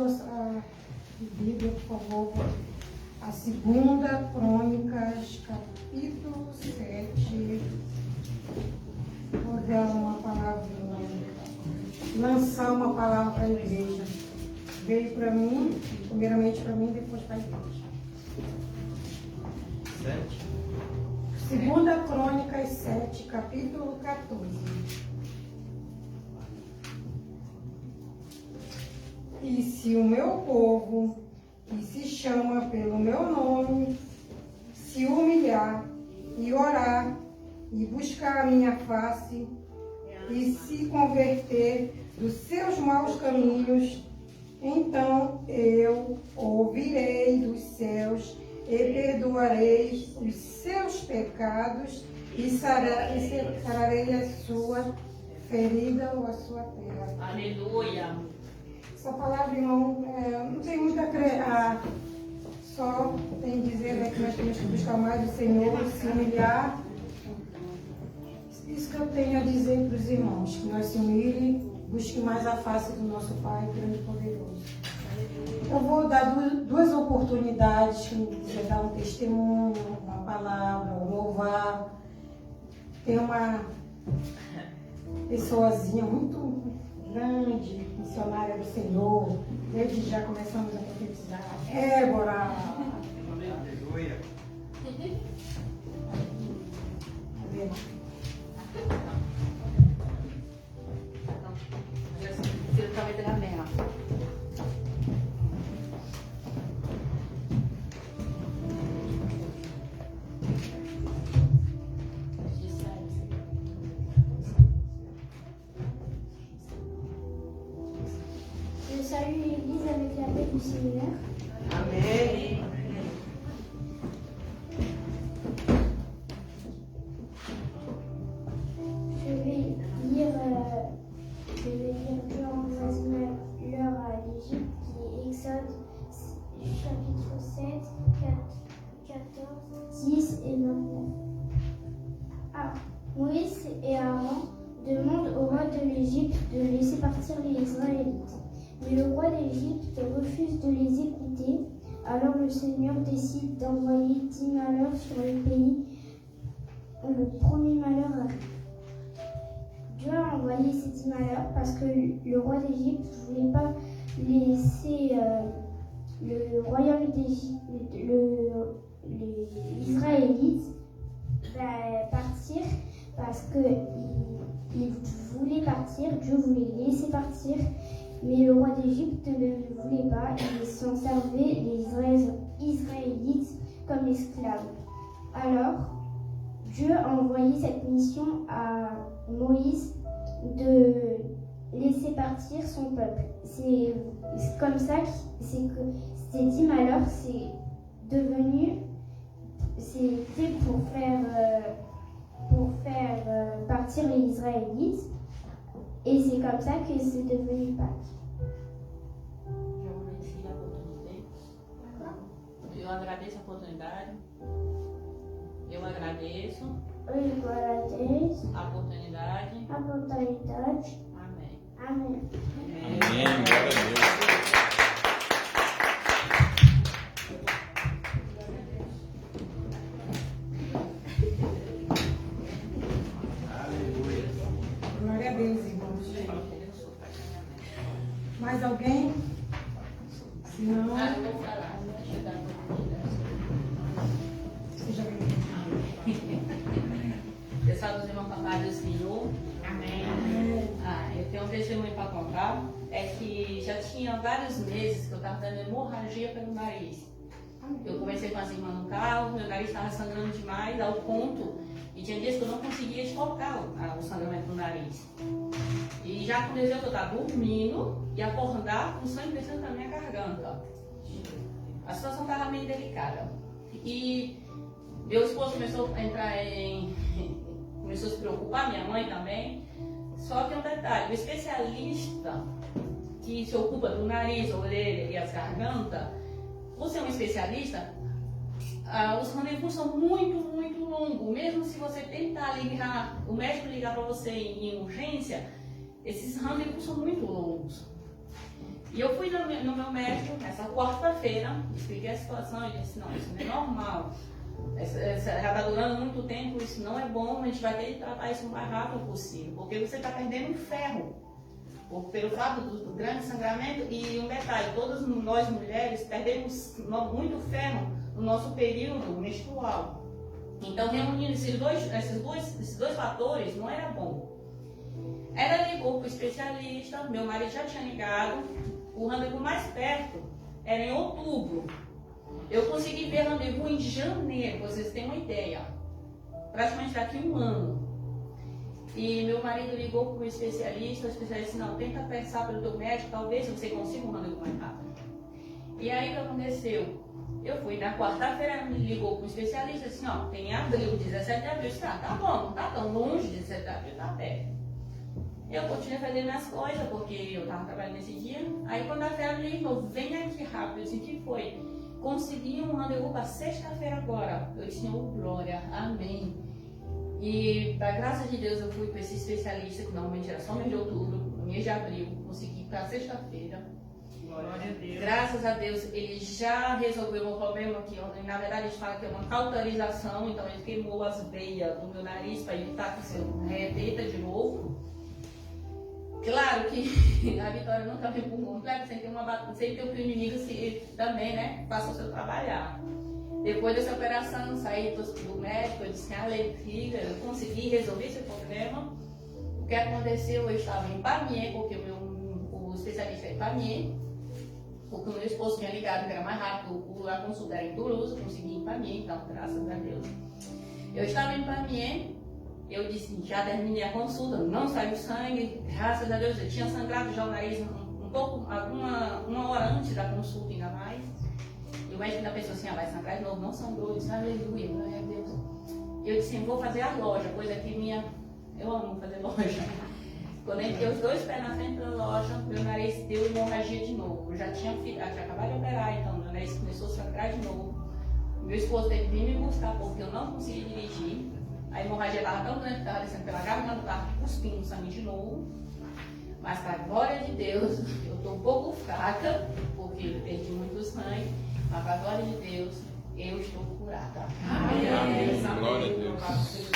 sua Bíblia, por favor, a 2 Crônicas, capítulo 7. Vou dar uma palavra, lançar uma palavra para a igreja. Veio para mim, primeiramente para mim, depois para a igreja. 2 Crônicas 7, capítulo 14. E se o meu povo, que se chama pelo meu nome, se humilhar e orar e buscar a minha face e se converter dos seus maus caminhos, então eu ouvirei dos céus e perdoarei os seus pecados e sararei a sua ferida ou a sua terra. Aleluia. Essa palavra, irmão, não tem muita só tem que dizer, né, que nós temos que buscar mais o Senhor, se humilhar. Isso que eu tenho a dizer para os irmãos, que nós se humilhem, busquem mais a face do nosso Pai, grande e poderoso. Eu vou dar duas oportunidades, quem quiser dar um testemunho, uma palavra, um louvar. Tem uma pessoazinha muito grande, missionária do Senhor, desde já começamos a profetizar. Ébora! Aleluia! Je salue l'Église avec la paix du Seigneur. Amém! Je vais lire Dieu envoie ses malheurs à l'Égypte, qui est Exode chapitre 7, 14, 10 et 29. Ah, Moïse et Aaron demandent au roi de l'Égypte de laisser partir les Israélites. Mais le roi d'Égypte refuse de les écouter. Alors le Seigneur décide d'envoyer 10 malheurs sur le pays. Le premier malheur arrive. Dieu a envoyé ces 10 malheurs parce que le roi d'Égypte ne voulait pas laisser le royaume d'Égypte, les Israélites partir parce qu'ils voulaient partir, Dieu voulait les laisser partir, mais le roi d'Égypte ne voulait pas, il s'en servait les Israélites comme esclaves. Alors, Dieu a envoyé cette mission à Moïse de laisser partir son peuple. C'est comme ça que ces 10 malheurs, c'était pour faire partir les Israélites, et c'est comme ça que c'est devenu Pâques. Eu agradeço a oportunidade. Eu agradeço Eu agradeço a oportunidade. a oportunidade. Amém. Amém. Amém. Glória a Deus. Aleluia! Glória a Deus, irmãos. Mais alguém? Se não, Eu vou falar. Deixa eu dar uma oportunidade. seja bem-vindo. Pessoal dos irmãos Papai do Senhor. Amém. Eu tenho um testemunho para contar. É que já tinha vários meses que eu estava dando hemorragia pelo nariz. Eu comecei com as irmãs no carro, meu nariz estava sangrando demais, ao ponto, e tinha dias que eu não conseguia estocar o sangramento no nariz. E já aconteceu que eu estava dormindo e acordar com sangue descendo na minha garganta. A situação estava meio delicada. E meu esposo começou a entrar começou a se preocupar, minha mãe também. Só que um detalhe, o especialista que se ocupa do nariz, a orelha e as gargantas, você é um especialista, os rendezvous são muito longos. Mesmo se você tentar ligar, o médico ligar para você em urgência, esses rendezvous são muito longos. E eu fui no meu médico nessa quarta-feira, expliquei a situação, ele disse, não, isso não é normal. Já está durando muito tempo, isso não é bom, a gente vai ter que tratar isso o mais rápido possível, porque você está perdendo ferro. Pelo fato do grande sangramento, e um detalhe, todas nós mulheres perdemos muito ferro no nosso período menstrual. Então, reunindo esses dois fatores, não era bom. Ela ligou para o especialista, meu marido já tinha ligado, o rendezvous mais perto era em outubro. Eu consegui ver rendezvous em janeiro, para vocês terem uma ideia. Praticamente daqui um ano. E meu marido ligou para o especialista disse, não, tenta pensar pelo teu médico, talvez você consiga um rendezvous mais rápido. E aí o que aconteceu? Eu fui na quarta-feira, me ligou para o especialista, disse, não, tem abril, 17 de abril, tá bom, não tá tão longe, 17 de abril, tá perto. Eu continuei fazendo minhas coisas, porque eu estava trabalhando nesse dia. Aí quando a Vera me ligou, vem aqui rápido, eu disse, o que foi? Consegui um rendezvous para sexta-feira agora. Eu disse, oh, glória, amém. E, da graça de Deus, eu fui para esse especialista, que normalmente era só mês de outubro, no mês de abril, consegui para sexta-feira. Glória a Deus. Graças a Deus, ele já resolveu o meu problema, que na verdade a gente fala que é uma cauterização, então ele queimou as veias do meu nariz para evitar que se repita de novo. Claro que a Vitória nunca vem por completo, sem ter o que o inimigo também, né, faça o seu trabalhar. Depois dessa operação, saí do médico, eu disse, alegria, eu consegui resolver esse problema. O que aconteceu, eu estava em Pamiers, porque o especialista é em Pamiers, porque o meu esposo tinha ligado que era mais rápido, a consulta era em Toulouse, eu consegui ir em Pamiers, então, graças a Deus. Eu estava em Pamiers, eu disse, já terminei a consulta, não saiu sangue, graças a Deus, eu tinha sangrado já o nariz um pouco, uma hora antes da consulta ainda mais. E o médico ainda pensou assim, vai sangrar de novo, não sangrou, eu disse, aleluia, glória a Deus. Eu disse, vou fazer a loja, coisa que eu amo fazer loja. Quando eu entrei os dois pés na frente da loja, meu nariz deu hemorragia de novo. Eu já tinha acabado de operar, então meu nariz começou a sangrar de novo. Meu esposo teve que vir me buscar porque eu não conseguia dirigir. A hemorragia estava tão grande que estava descendo pela garganta, estava cuspindo sangue de novo. Mas, para a glória de Deus, eu estou um pouco fraca, porque eu perdi muito sangue. Mas, para a glória de Deus, eu estou curada. Amém. Amém. Glória a Deus.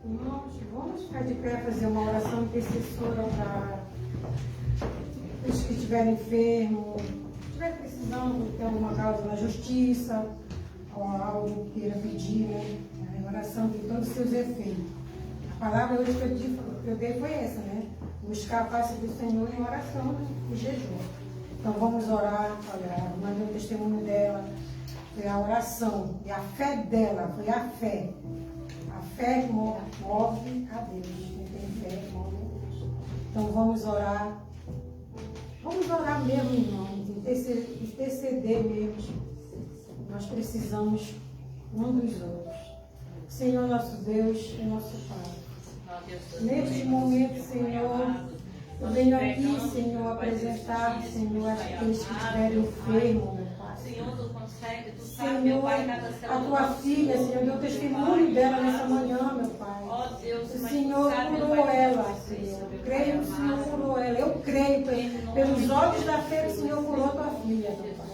Irmãos, vamos ficar de pé fazer uma oração intercessora para os que estiverem enfermos, estiver precisando ter alguma causa na justiça, ou algo que queira pedir, né? A oração tem todos os seus efeitos. A palavra hoje que eu dei foi essa, né? Buscar a face do Senhor em oração e jejum. Então vamos orar. Olha, mandei o testemunho dela, foi a oração, e a fé dela, foi a fé. A fé que move a Deus. Quem tem fé move a Deus. Então vamos orar. Vamos orar mesmo, irmãos, interceder mesmo. Nós precisamos um dos outros. Senhor, nosso Deus e nosso Pai. Neste momento, Senhor, eu venho aqui, Senhor, apresentar, Senhor, aqueles que estiverem enfermos, meu Pai. Senhor, tu consegue, tu sabe, meu Senhor, Pai, cada célula a tua filha, Senhor, deu testemunho dela nessa manhã, meu Pai. Ó Deus, O mas Senhor tu sabe, curou meu Pai, ela, tudo isso, Senhor. meu Creio Pai que o Senhor amado. curou ela. Eu creio, pelos olhos da fé, que o Senhor curou tua filha, meu Pai.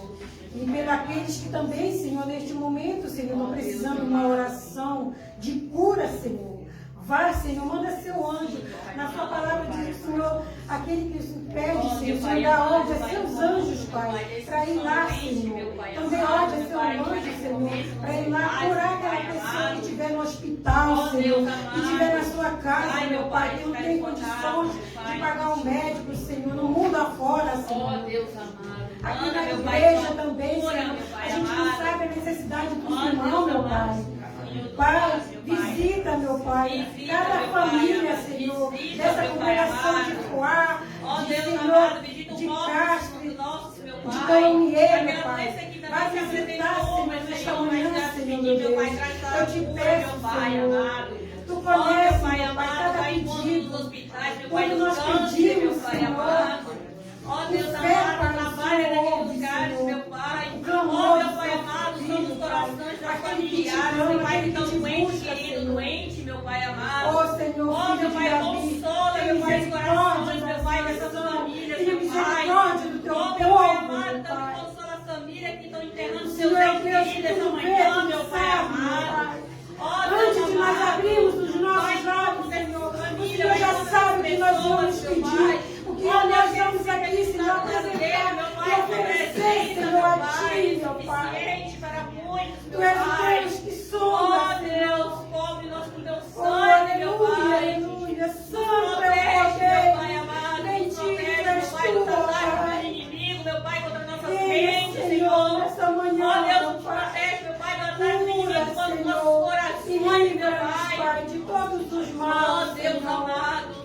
E pelos aqueles que também, Senhor, neste momento, Senhor, estão precisando de uma oração de cura, Senhor. Vá, Senhor, manda seu anjo. Na sua palavra diz, Senhor, aquele que se pede, Senhor, o Senhor dá ordem a seus anjos, Pai, para ir lá, Senhor. Também ordem a seu anjo, Senhor, para ir lá curar aquela pessoa que estiver no hospital, Senhor, que estiver na sua casa, meu Pai, que não tem condições de pagar um médico, Senhor, no mundo afora, Ó Senhor. Deus amado. Aqui Manda, na meu Pai, igreja tua também, cura, Senhor, meu Pai a gente não amado. sabe a necessidade dos Ó irmãos, Deus meu amado. Pai. Senhor, tu Pai, sabes, meu Pai. visita, meu Pai, Visita, cada meu Pai família, amado. Senhor, Visita, dessa meu Pai congregação de amado. Coar, Ó de Deus Senhor, amado, visita de o Castro, nosso, meu Pai. de Colomier, meu Aquela Pai. doença que também Vai se visitar, apresentou, Senhor, mas nesta Senhor, manhã, mas já Senhor, pedi, meu meu Pai, Deus. traz Eu tua te cura, peço, meu Pai Senhor. amado. Tu Ó, conhece, meu Pai meu Pai, amado, cada vai em todos os pedido. hospitais, meu Pai, Quando do nós câncer, pedimos, meu Pai Senhor, amado. Ó, Deus o fé, amado, Pai, trabalha Senhor, naqueles lugares, Senhor. meu Pai. O clamor Ó, meu do Pai teu amado, filho, são os corações Pai. das Aquele que te familiares, ama, meu Pai, que aquele estão que te doentes, busca, querido, Senhor. doente, meu Pai amado. amado. Ó Senhor, Oh, filho meu de Pai, Davi, consola, tem meu Pai, os corações, misericórdia meu Pai, das dessas nações. famílias, Tenha meu Pai. misericórdia do teu Oh, meu Pai povo, amado, meu também Pai. consola as famílias que estão enterrando O seus Senhor é o entes Deus que queridos essa tudo vê, manhã, tudo meu Pai sabe, meu amado. Pai. Oh, Deus Antes de nós amado. abrirmos os Pai, nossos lábios, todas Senhor, o famílias, Senhor já todas sabe o que nós pessoas, vamos meu pedir. Pai. O que Oh, nós Deus, vamos que aqui, Senhor, meu apresentar Pai, e oferecer, Senhor, a Ti, meu Pai. suficiente para muitos, Tu meu és o Pai. Deus que Oh, sonda, Deus, cobre-nos com teu Oh, sangue, meu aleluia, Pai. aleluia. Nos Santo é o protege, meu Pai poder. amado. Nos Bendito protege, meu és Pai, tu, dos ó ataques do Pai. inimigo, meu Pai, contra nossas Venha, mentes, Senhor, Senhor. nessa manhã, Oh, Deus, meu nos Pai. protege, meu Pai, do ataque do inimigo Cura, contra nossos Senhor, e corações, meu livra-nos, Pai. Pai, de todos os Oh, males, Deus Senhor. amado.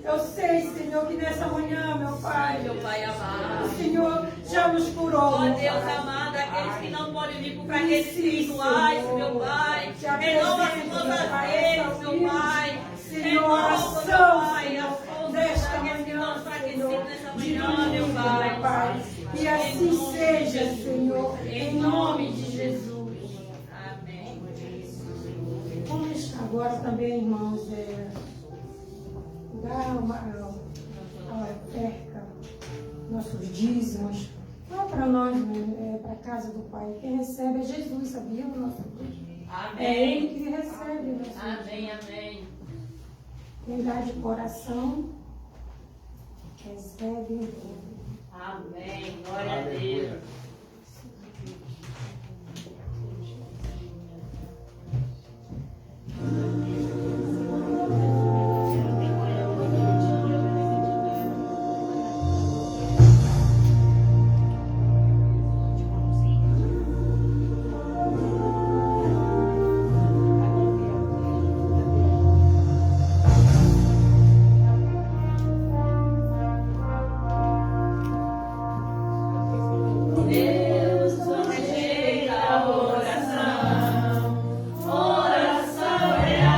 Eu sei, Senhor, que nessa manhã, meu Pai, Meu Pai o amado. Senhor já nos curou, Oh, meu Deus Pai. amado, aqueles que não podem vir por fraquezas espirituais, meu Pai. Te Renova as apresento, forças meu Pai, deles, essas meu vidas. Pai. Senhor, Renova, meu oração, Pai, Senhor, as forças desta daqueles que manhã, estão enfraquecidos Senhor, nessa de manhã, meu domingo, Pai. meu Pai. E assim seja, Senhor, em nome de Jesus. Amém. Vamos agora também, irmãos, dar a oferta, nossos dízimos. Não é para nós, né? É para a casa do Pai. Quem recebe é Jesus, sabia? O nosso Deus. É Ele Amém. que recebe. Nosso Deus. Amém, amém. Quem dá de coração, recebe em dobro. Amém. Glória a Deus. Deus, ouve a oração. Oração é a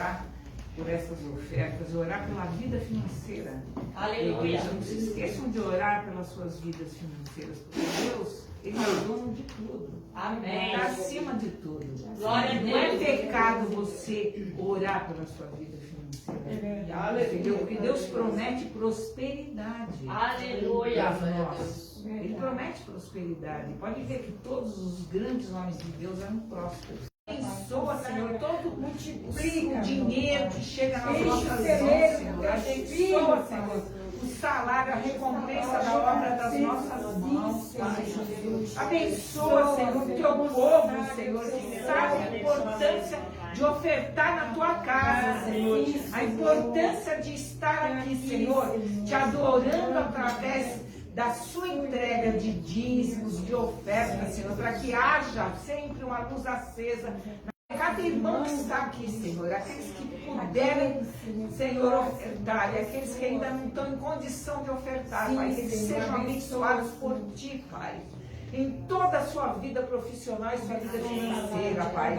orar por essas ofertas e orar pela vida financeira. Aleluia. Não se esqueçam de orar pelas suas vidas financeiras, porque Deus, Ele é dono de tudo. Amém. Está acima de tudo. Glória a Não é Deus. pecado você orar pela sua vida financeira. Entendeu? Porque Deus promete prosperidade. Aleluia. Para nós. Ele promete prosperidade. Pode ver que todos os grandes homens de Deus eram prósperos. Abençoa, Senhor, todo multiplica o dinheiro que chega nas nossas mãos, Senhor. Abençoa, Senhor, o salário, a recompensa da obra das nossas mãos, Pai. Abençoa, Senhor, o teu povo, Senhor, que sabe a importância de ofertar na tua casa, Senhor. A importância de estar aqui, Senhor, te adorando através da sua entrega de dízimos, de ofertas, Senhor, para que haja sempre uma luz acesa. Cada irmão que está aqui, Senhor, aqueles que puderem, Senhor, ofertar, e aqueles que ainda não estão em condição de ofertar, Pai, que eles sejam abençoados por Ti, Pai. Em toda a sua vida profissional e sua vida financeira, Pai.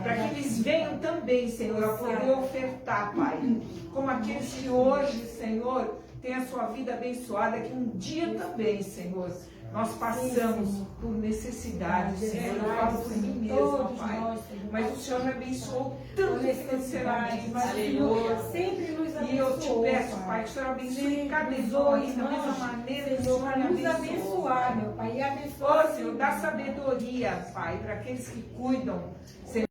Para que eles venham também, Senhor, a poder ofertar, Pai. Como aqueles que hoje, Senhor, têm a sua vida abençoada, que um dia também, Senhor, nós passamos por necessidade, Senhor. Eu falo por mim mesma, Pai. Mas o Senhor me abençoou tanto financeiramente, Senhor. Sempre nos abençoou. E eu te peço, Pai, que o Senhor abençoe cada dois da mesma maneira que o Senhor me nos abençoou. abençoar, meu Pai. E abençoar. Ô, Senhor, dá sabedoria, Pai, para aqueles que cuidam, Senhor,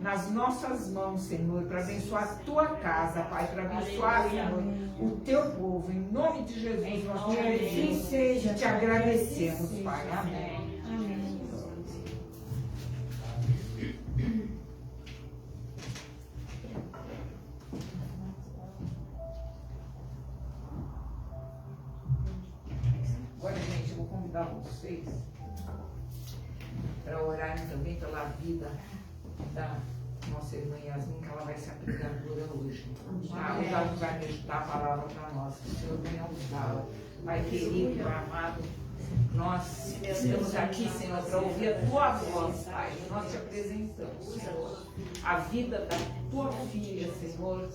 nas nossas mãos, Senhor, para abençoar a tua casa, Pai, para abençoar, Senhor, o teu povo. Em nome de Jesus, nós te pedimos e te agradecemos, Pai. Amém. Amém. Agora, gente, eu vou convidar vocês para orarem também pela vida da nossa irmã Yasmin, que ela vai ser a pregadora hoje. Tá? Hoje ela vai meditar a palavra para nós. Que o Senhor venha usá-la. Pai querido, Pai amado, nós estamos aqui, Senhor, para ouvir a tua voz, Pai. Nós te apresentamos, Senhor, a vida da tua filha, Senhor,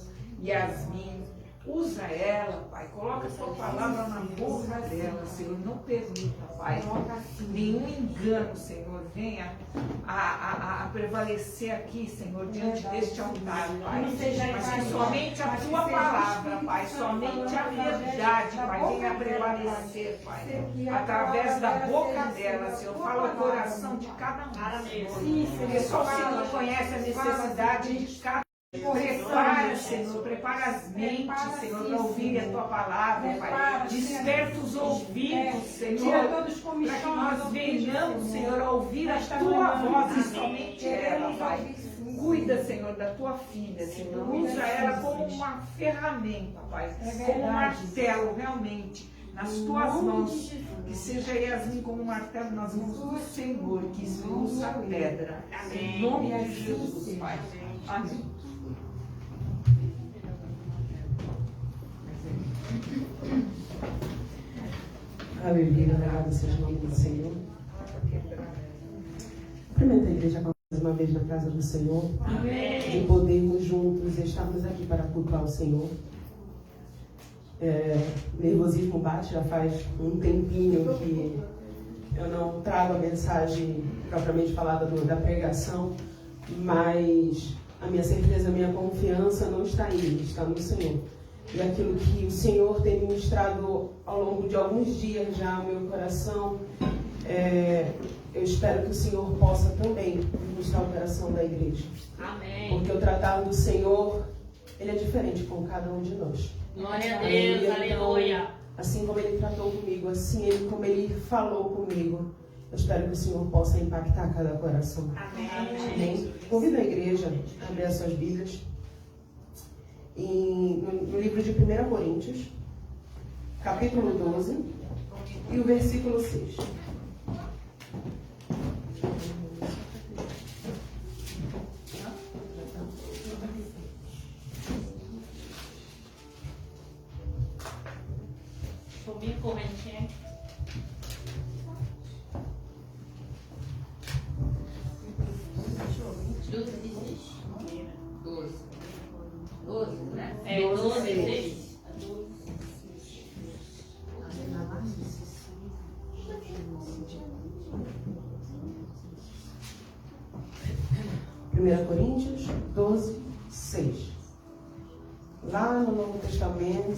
Yasmin. Usa ela, Pai. Coloca a tua palavra na boca dela, Senhor. Não permita, Pai, nenhum engano, Senhor, venha a prevalecer aqui, Senhor, diante deste altar, Pai. Mas que somente a tua palavra, Pai, somente a verdade, Pai, venha a prevalecer, Pai. Através da boca dela, Senhor. Fala o coração de cada um, Senhor. Porque só o Senhor conhece a necessidade de cada. Prepara, Senhor, prepara as mentes, Senhor, para ouvir a tua palavra, Pai. Desperta os ouvidos, Senhor, para que nós venhamos, Senhor, a ouvir a tua voz e somente ela, Pai. Cuida, Senhor, da tua filha, Senhor. Usa ela como uma ferramenta, Pai. Como um martelo, realmente, nas tuas mãos. Que seja Yasmin como um martelo nas mãos do Senhor, que esmiuça a pedra. Em nome de Jesus, Pai. Amém. Aleluia, louvado seja o nome do Senhor. Cumprimento a igreja mais uma vez na casa do Senhor. Amém. E podermos juntos estarmos aqui para cultuar o Senhor. Nervosismo bate, já faz um tempinho que eu não trago a mensagem propriamente falada da pregação, mas a minha certeza, a minha confiança não está aí, está no Senhor. E aquilo que o Senhor tem ministrado ao longo de alguns dias já ao meu coração, eu espero que o Senhor possa também ministrar o coração da igreja. Amém. Porque o tratado do Senhor, ele é diferente com cada um de nós. Glória a Deus, aleluia. Assim como ele tratou comigo, assim como ele falou comigo, eu espero que o Senhor possa impactar cada coração. Amém. Amém. Convido a igreja a abrir as suas Bíblias no livro de 1 Coríntios, capítulo 12, e o versículo 6. Comigo, correntinha. Coríntios 12, 6. Lá no Novo Testamento.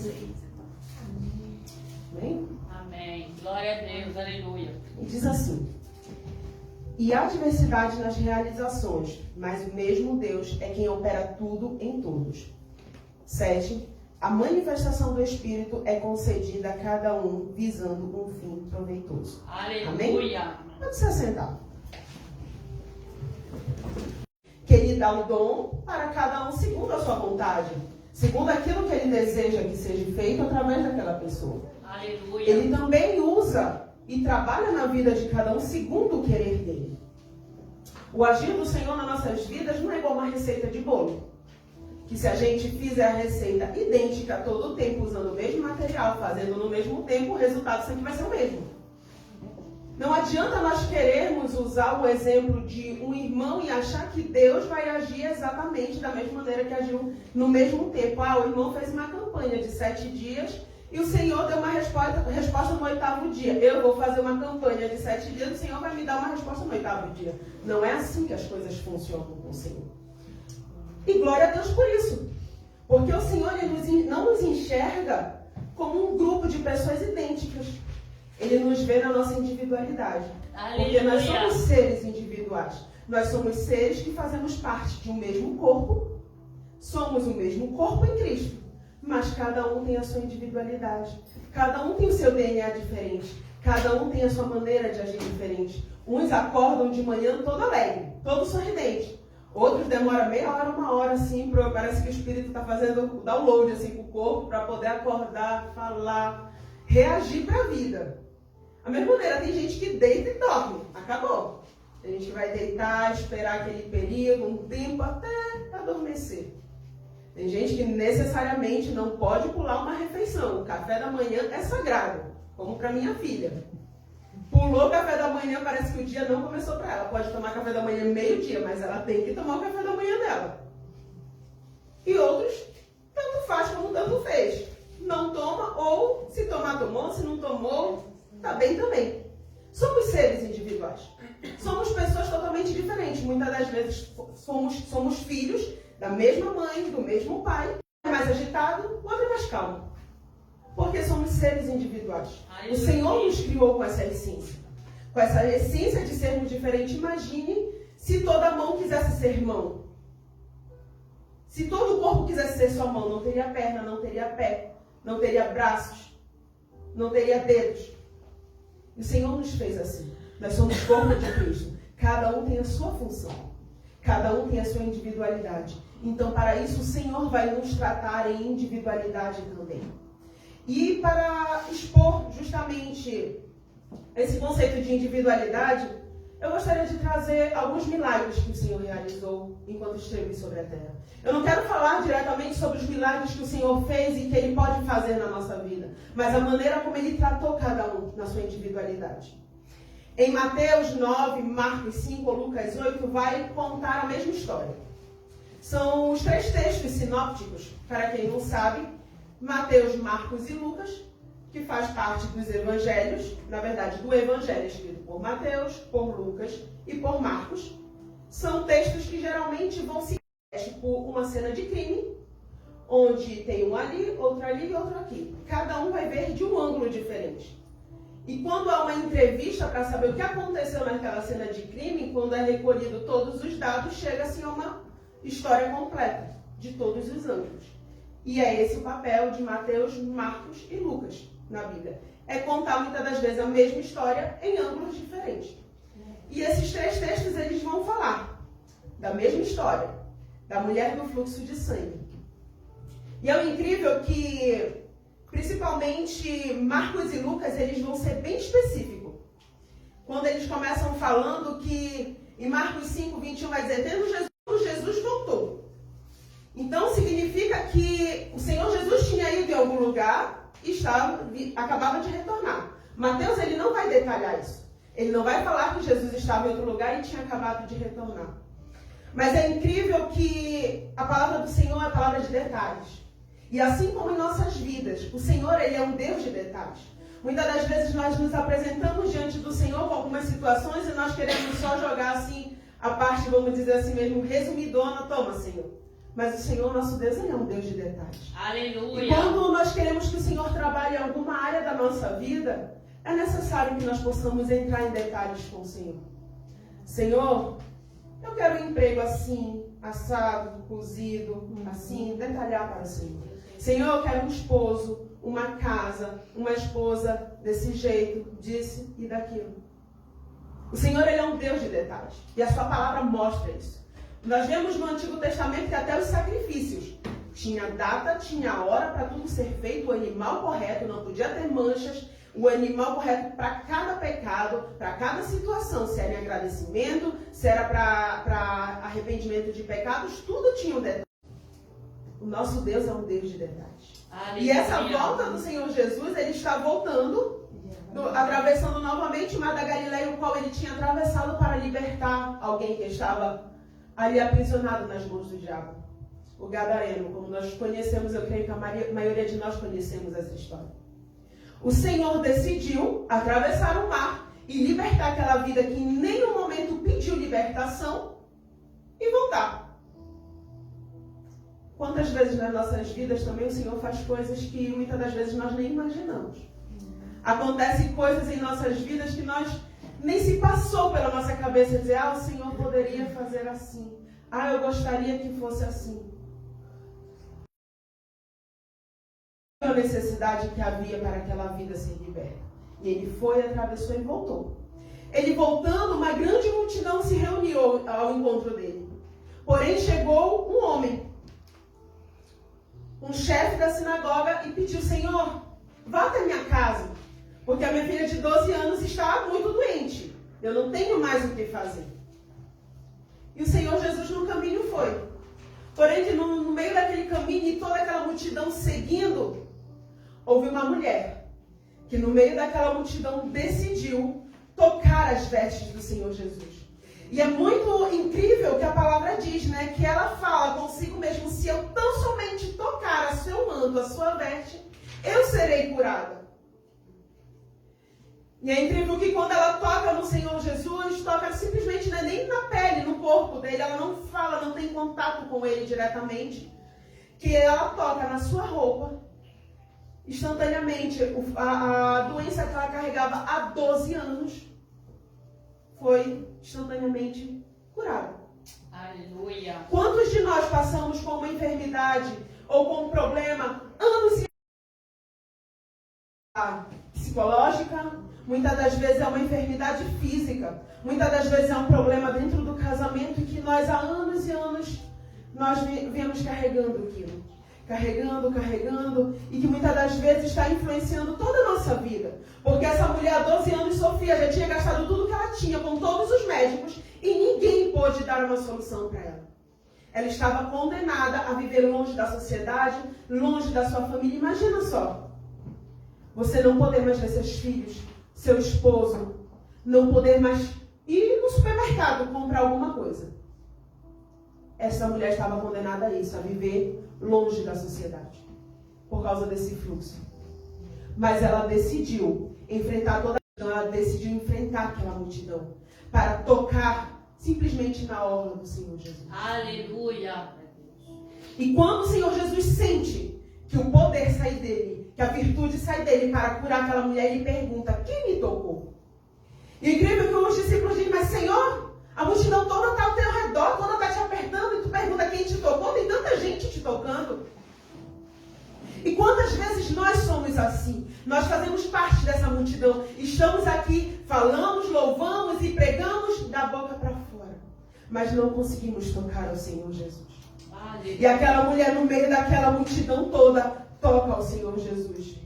Amém? Amém. Glória a Deus, aleluia. E diz assim: e há diversidade nas realizações, mas o mesmo Deus é quem opera tudo em todos. 7. A manifestação do Espírito é concedida a cada um visando um fim proveitoso. Aleluia. Amém? Pode se assentar. Que Ele dá o dom para cada um segundo a sua vontade, segundo aquilo que Ele deseja que seja feito através daquela pessoa. Aleluia. Ele também usa e trabalha na vida de cada um segundo o querer dele. O agir do Senhor nas nossas vidas não é igual uma receita de bolo, que se a gente fizer a receita idêntica todo o tempo, usando o mesmo material, fazendo no mesmo tempo, o resultado sempre vai ser o mesmo. Não adianta nós querermos usar o exemplo de um irmão e achar que Deus vai agir exatamente da mesma maneira que agiu no mesmo tempo. Ah, o irmão fez uma campanha de 7 dias e o Senhor deu uma resposta no 8º dia. Eu vou fazer uma campanha de 7 dias, o Senhor vai me dar uma resposta no 8º dia. Não é assim que as coisas funcionam com o Senhor. E glória a Deus por isso. Porque o Senhor não nos enxerga como um grupo de pessoas idênticas. Ele nos vê na nossa individualidade. Aleluia. Porque nós somos seres individuais. Nós somos seres que fazemos parte de um mesmo corpo. Somos o mesmo corpo em Cristo. Mas cada um tem a sua individualidade. Cada um tem o seu DNA diferente. Cada um tem a sua maneira de agir diferente. Uns acordam de manhã todo alegre, todo sorridente. Outros demoram meia hora, 1 hora, assim, parece que o espírito está fazendo o download assim, com o corpo para poder acordar, falar, reagir para a vida. Da mesma maneira, tem gente que deita e dorme. Acabou. A gente vai deitar, esperar aquele período, um tempo até adormecer. Tem gente que necessariamente não pode pular uma refeição. O café da manhã é sagrado, como para minha filha. Pulou o café da manhã, parece que o dia não começou para ela. Pode tomar café da manhã meio-dia, mas ela tem que tomar o café da manhã dela. E outros, tanto faz como tanto fez. Não toma, ou se tomar, tomou, se não tomou, tá bem também. Somos seres individuais. Somos pessoas totalmente diferentes. Muitas das vezes somos filhos da mesma mãe, do mesmo pai. Um é mais agitado, o outro é mais calmo. Porque somos seres individuais. O Senhor nos criou com essa essência. Com essa essência de sermos diferentes. Imagine se toda mão quisesse ser mão. Se todo o corpo quisesse ser só mão, não teria perna, não teria pé, não teria braços, não teria dedos. E o Senhor nos fez assim. Nós somos corpo de Cristo. Cada um tem a sua função. Cada um tem a sua individualidade. Então, para isso, o Senhor vai nos tratar em individualidade também. E para expor justamente esse conceito de individualidade, eu gostaria de trazer alguns milagres que o Senhor realizou enquanto esteve sobre a terra. Eu não quero falar diretamente sobre os milagres que o Senhor fez e que Ele pode fazer na nossa vida, mas a maneira como Ele tratou cada um na sua individualidade. Em Mateus 9, Marcos 5 ou Lucas 8, vai contar a mesma história. São os 3 textos sinópticos, para quem não sabe, Mateus, Marcos e Lucas, que faz parte dos evangelhos, na verdade, do evangelho escrito por Mateus, por Lucas e por Marcos. São textos que geralmente vão se por uma cena de crime, onde tem um ali e outro aqui. Cada um vai ver de um ângulo diferente. E quando há uma entrevista para saber o que aconteceu naquela cena de crime, quando é recolhido todos os dados, chega-se a uma história completa, de todos os ângulos. E é esse o papel de Mateus, Marcos e Lucas na Bíblia. É contar muitas das vezes a mesma história em ângulos diferentes. E esses 3 textos eles vão falar da mesma história, da mulher do fluxo de sangue. E é o incrível que, principalmente Marcos e Lucas, eles vão ser bem específicos. Quando eles começam falando que em Marcos 5, 21 vai dizer, tendo Jesus voltou. Então significa que o Senhor Jesus tinha ido em algum lugar e acabava de retornar. Mateus ele não vai detalhar isso. Ele não vai falar que Jesus estava em outro lugar e tinha acabado de retornar. Mas é incrível que a palavra do Senhor é a palavra de detalhes. E assim como em nossas vidas, o Senhor ele é um Deus de detalhes. Muitas das vezes nós nos apresentamos diante do Senhor com algumas situações e nós queremos só jogar assim a parte, vamos dizer assim mesmo, resumidona, toma, Senhor. Mas o Senhor, nosso Deus, Ele é um Deus de detalhes. Aleluia. E quando nós queremos que o Senhor trabalhe em alguma área da nossa vida, é necessário que nós possamos entrar em detalhes com o Senhor. Senhor, eu quero um emprego assim, assado, cozido, assim, detalhar para o Senhor. Senhor, eu quero um esposo, uma casa, uma esposa desse jeito, disso e daquilo. O Senhor, Ele é um Deus de detalhes. E a sua palavra mostra isso. Nós vemos no Antigo Testamento que até os sacrifícios tinha data, tinha hora para tudo ser feito, o animal correto, não podia ter manchas, o animal correto para cada pecado, para cada situação, se era em agradecimento, se era para arrependimento de pecados, tudo tinha um detalhe. O nosso Deus é um Deus de detalhes. Aleluia. E essa volta do Senhor Jesus, Ele está voltando, atravessando novamente o Mar da Galileia, o qual Ele tinha atravessado para libertar alguém que estava ali aprisionado nas mãos do diabo. O Gadareno, como nós conhecemos, eu creio que a maioria de nós conhecemos essa história. O Senhor decidiu atravessar o mar e libertar aquela vida que em nenhum momento pediu libertação e voltar. Quantas vezes nas nossas vidas também o Senhor faz coisas que muitas das vezes nós nem imaginamos. Acontecem coisas em nossas vidas que nós nem se passou pela nossa cabeça dizer, o Senhor poderia fazer assim. Eu gostaria que fosse assim. A necessidade que havia para aquela vida ser liberta. E ele foi, atravessou e voltou. Ele voltando, uma grande multidão se reuniu ao encontro dele. Porém, chegou um homem, um chefe da sinagoga, e pediu, Senhor, vá até minha casa, porque a minha filha de 12 anos está muito doente. Eu não tenho mais o que fazer. E o Senhor Jesus no caminho foi. Porém, no meio daquele caminho e toda aquela multidão seguindo, houve uma mulher que no meio daquela multidão decidiu tocar as vestes do Senhor Jesus. E é muito incrível que a palavra diz, né? Que ela fala consigo mesmo, se eu tão somente tocar a seu manto, a sua veste, eu serei curada. E é incrível que quando ela toca no Senhor Jesus, toca simplesmente, não é nem na pele, no corpo dele, ela não fala, não tem contato com ele diretamente, que ela toca na sua roupa, instantaneamente, a doença que ela carregava há 12 anos foi instantaneamente curada. Aleluia. Quantos de nós passamos com uma enfermidade ou com um problema anos e psicológica? Muitas das vezes é uma enfermidade física. Muitas das vezes é um problema dentro do casamento que nós há anos e anos nós viemos carregando aquilo. Carregando, e que muitas das vezes está influenciando toda a nossa vida. Porque essa mulher há 12 anos sofria, já tinha gastado tudo que ela tinha com todos os médicos e ninguém pôde dar uma solução para ela. Ela estava condenada a viver longe da sociedade, longe da sua família. Imagina só, você não poder mais ver seus filhos, seu esposo, não poder mais ir no supermercado comprar alguma coisa. Essa mulher estava condenada a isso, a viver longe da sociedade, por causa desse fluxo. Mas ela decidiu enfrentar toda a multidão, ela decidiu enfrentar aquela multidão, para tocar simplesmente na orla do Senhor Jesus. Aleluia. E quando o Senhor Jesus sente que o poder sai dele, que a virtude sai dele para curar aquela mulher, ele pergunta, quem me tocou? E é incrível que os discípulos dizem, mas Senhor, a multidão toda está ao teu redor, toda está te apertando, e tu pergunta quem te tocou, tem tanta gente te tocando. E quantas vezes nós somos assim? Nós fazemos parte dessa multidão, estamos aqui, falamos, louvamos e pregamos da boca para fora, mas não conseguimos tocar ao Senhor Jesus. E aquela mulher no meio daquela multidão toda, toca ao Senhor Jesus.